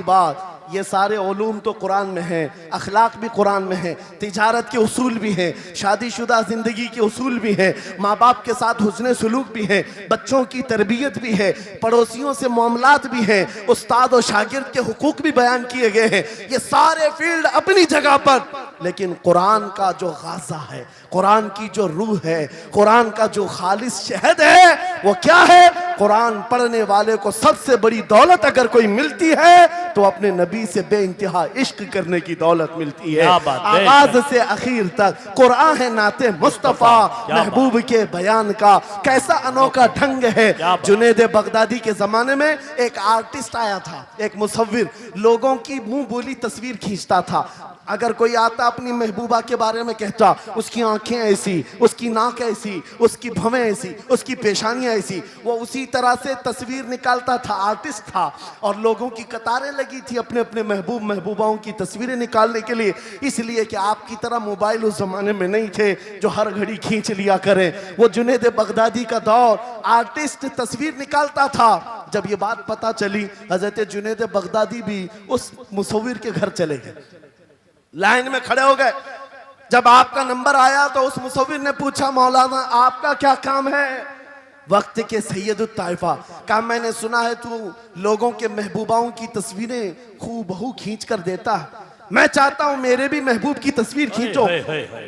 Speaker 1: बात, ये सारे उलूम तो कुरान में हैं, अखलाक भी कुरान में है, तिजारत के उसूल भी हैं, शादीशुदा ज़िंदगी के उसूल भी हैं, माँ बाप के साथ हुस्न सलूक भी है, बच्चों की तरबियत भी है, पड़ोसियों से मामलात भी हैं, उस्ताद और शागिर्द के हुकूक भी बयान किए गए हैं। ये सारे फील्ड अपनी जगह पर, लेकिन कुरान का जो गाज़ा है, कुरान की जो रूह है, कुरान का जो खालिस शहद है, वो क्या है? कुरान पढ़ने वाले को सबसे बड़ी दौलत अगर कोई मिलती है तो अपने नबी से बेइंतहा इश्क करने की दौलत मिलती है। आगाज से आखिर तक कुरान है नाते मुस्तफा, महबूब के बयान का कैसा अनोखा ढंग है। जुनैद बगदादी के जमाने में एक आर्टिस्ट आया था, एक मुसव्विर, लोगों की मुंह बोली तस्वीर खींचता था। अगर कोई आता अपनी महबूबा के बारे में कहता, उसकी आंखें ऐसी, उसकी नाक ऐसी, उसकी भवें ऐसी, उसकी पेशानियां ऐसी, वो उसी तरह से तस्वीर निकालता था। आर्टिस्ट था और लोगों की कतारें लगी थी अपने अपने महबूबाओं की तस्वीरें निकालने के लिए, इसलिए कि आपकी तरह मोबाइल उस जमाने में नहीं थे जो हर घड़ी खींच लिया करें। वो जुनैद बगदादी का दौर, आर्टिस्ट तस्वीर निकालता था। जब ये बात पता चली, हजरत जुनैद बगदादी भी उस मुसव्विर के घर चले गए, लाइन में खड़े हो गए। जब आपका नंबर आया तो उस मुसव्विर ने पूछा, मौलाना आपका क्या काम है? वक्त के सैयदुत ताइफा, कहा मैंने सुना है तू लोगों के महबूबाओं की तस्वीरें खूबहू खींच कर देता है, मैं चाहता हूं मेरे भी महबूब की तस्वीर खींचो।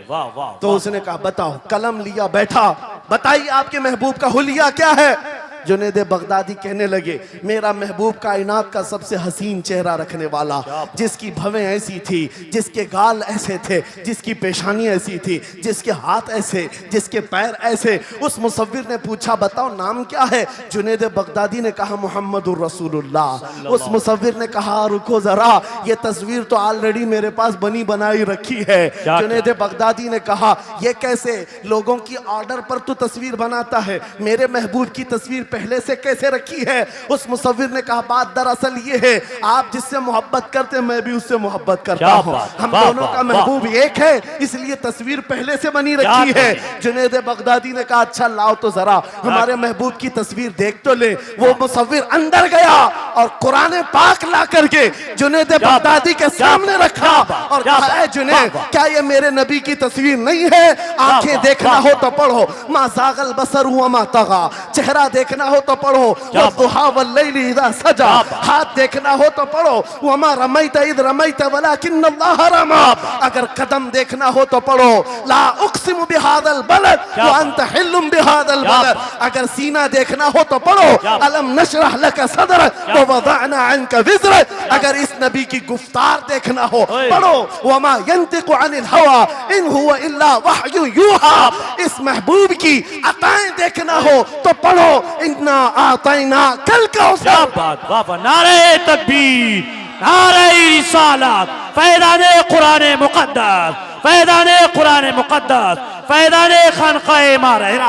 Speaker 2: वाह वाह।
Speaker 1: तो उसने कहा बताओ, कलम लिया बैठा, बताइए आपके महबूब का हुलिया क्या है? जुनैद बगदादी कहने लगे, मेरा महबूब कायनात का सबसे हसीन चेहरा रखने वाला, जिसकी भवें ऐसी थी, जिसके गाल ऐसे थे, जिसकी पेशानी ऐसी थी, जिसके हाथ ऐसे, जिसके पैर ऐसे। उस मुसव्विर ने पूछा बताओ नाम क्या है? जुनैद बगदादी ने कहा मोहम्मदुर रसूलुल्लाह। उस मुसव्विर ने कहा रुको जरा, ये तस्वीर तो ऑलरेडी मेरे पास बनी बनाई रखी है। जुनैद बगदादी ने कहा ये कैसे? लोगों की ऑर्डर पर तू तस्वीर बनाता है, मेरे महबूब की तस्वीर पहले से कैसे रखी है? उस मुसव्विर ने कहा बात दरअसल ये है, आप जिससे मोहब्बत करते मैं भी उससे मोहब्बत करता हूँ, हम दोनों का महबूब एक है, इसलिए तस्वीर पहले से बनी रखी है। जुनैद बगदादी ने कहा अच्छा लाओ तो जरा हमारे महबूब की तस्वीर देख तो ले। वो मुसव्विर अंदर गया और कुरान पाक ला करके जुनैद बगदादी के सामने रखा और कहा, ऐ जुनैद, क्या ये मेरे नबी की तस्वीर नहीं है? आंखें देखना हो तो पढ़ो, मा ज़ागल बसर हुआ मा तगा, चेहरा देखना हो तो पढ़ो, वद्दुहा वल्लैलि इज़ा सजा, हाथ देखना हो तो पढ़ो, वमा रमैत इज़ रमैत वलाकिन्नल्लाह रमा, अगर कदम देखना हो तो पढ़ो, ला उक़सिमु बिहादल बलद व अंत हिल्लुम बिहादल बलद, अगर सीना देखना हो तो पढ़ो, अलम नशरह लक सदरक व वदअना अन्का विज़रक, अगर इस नबी की गुफ्तार देखना हो पढ़ो, वमा यंतिकु अनिल हवा इन हुवा इल्ला वहयु यूहा, इस महबूब की अताएं देखना हो तो पढ़ो, इन्ना आतैना कल कौसर।
Speaker 2: बाबा नारे तकबीर, नारे रिसालत, फैज़ाने कुरान मुक़द्दस, फैज़ाने कुरान मुक़द्दस, फैज़ाने खानक़ाह माहिरा,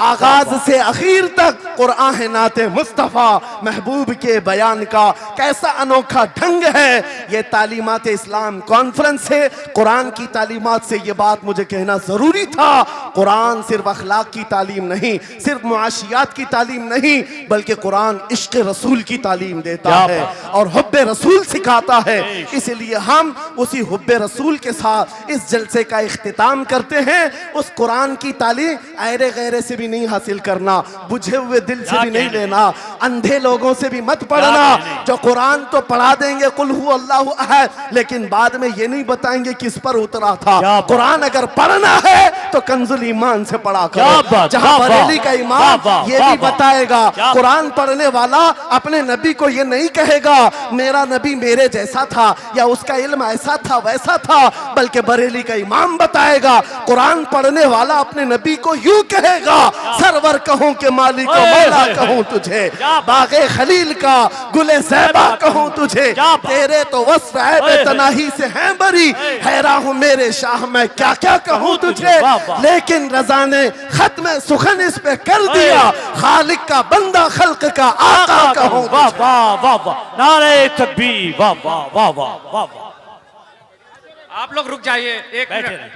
Speaker 2: आगाज से आखिर तक कुरान है नाते मुस्तफ़ा, महबूब के बयान का कैसा अनोखा ढंग है। ये तालीमात इस्लाम कॉन्फ्रेंस है, कुरान की तालीमात से ये बात मुझे कहना ज़रूरी था। कुरान सिर्फ अखलाक की तालीम नहीं, सिर्फ मुआशियात की तालीम नहीं, बल्कि कुरान इश्क़ रसूल की तालीम देता है और हुब्बे रसूल सिखाता है। इसलिए हम उसी हुब्बे रसूल के साथ इस जलसे का इख्तिताम करते हैं। उस कुरान की तालीम ऐरे गैरे से भी नहीं हासिल करना, बुझे हुए दिल से भी नहीं लेना, अंधे लोगों से भी मत पढ़ना जो कुरान तो पढ़ा देंगे कुल हु अल्लाहु अहद, लेकिन बाद में ये नहीं बताएंगे किस पर उतरा था। कुरान अगर पढ़ना है तो कंजुल ईमान से पढ़ा करो, जहां बरेली का इमाम ये भी बताएगा, कुरान पढ़ने वाला अपने नबी को ये नहीं कहेगा मेरा नबी मेरे जैसा था या उसका इल्म ऐसा था वैसा था, बल्कि बरेली का इमाम बताएगा कुरान पढ़ने वाला अपने नबी को यूं कहेगा, सरवर कहूं के मालिक को मौला कहूं तुझे, बागे खलील का गुले ज़ैबा कहूं तुझे, तेरे तो वस्फ़ ऐब तनाही से हैं बरी, हैरान हूं मेरे शाह मैं क्या क्या कहूं तुझे, लेकिन रज़ा ने खत्म सुखन इस पे कर दिया, खालिक का बंदा खल्क का आका कहूं। वाह वाह वाह वाह, नारे तकबीर, वाह वाह वाह वाह वाह।
Speaker 3: आप लोग रुक जाइए, एक मिनट,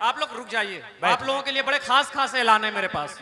Speaker 3: आप लोग रुक जाइए, आप लोगों के लिए बड़े खास खास ऐलान है मेरे पास।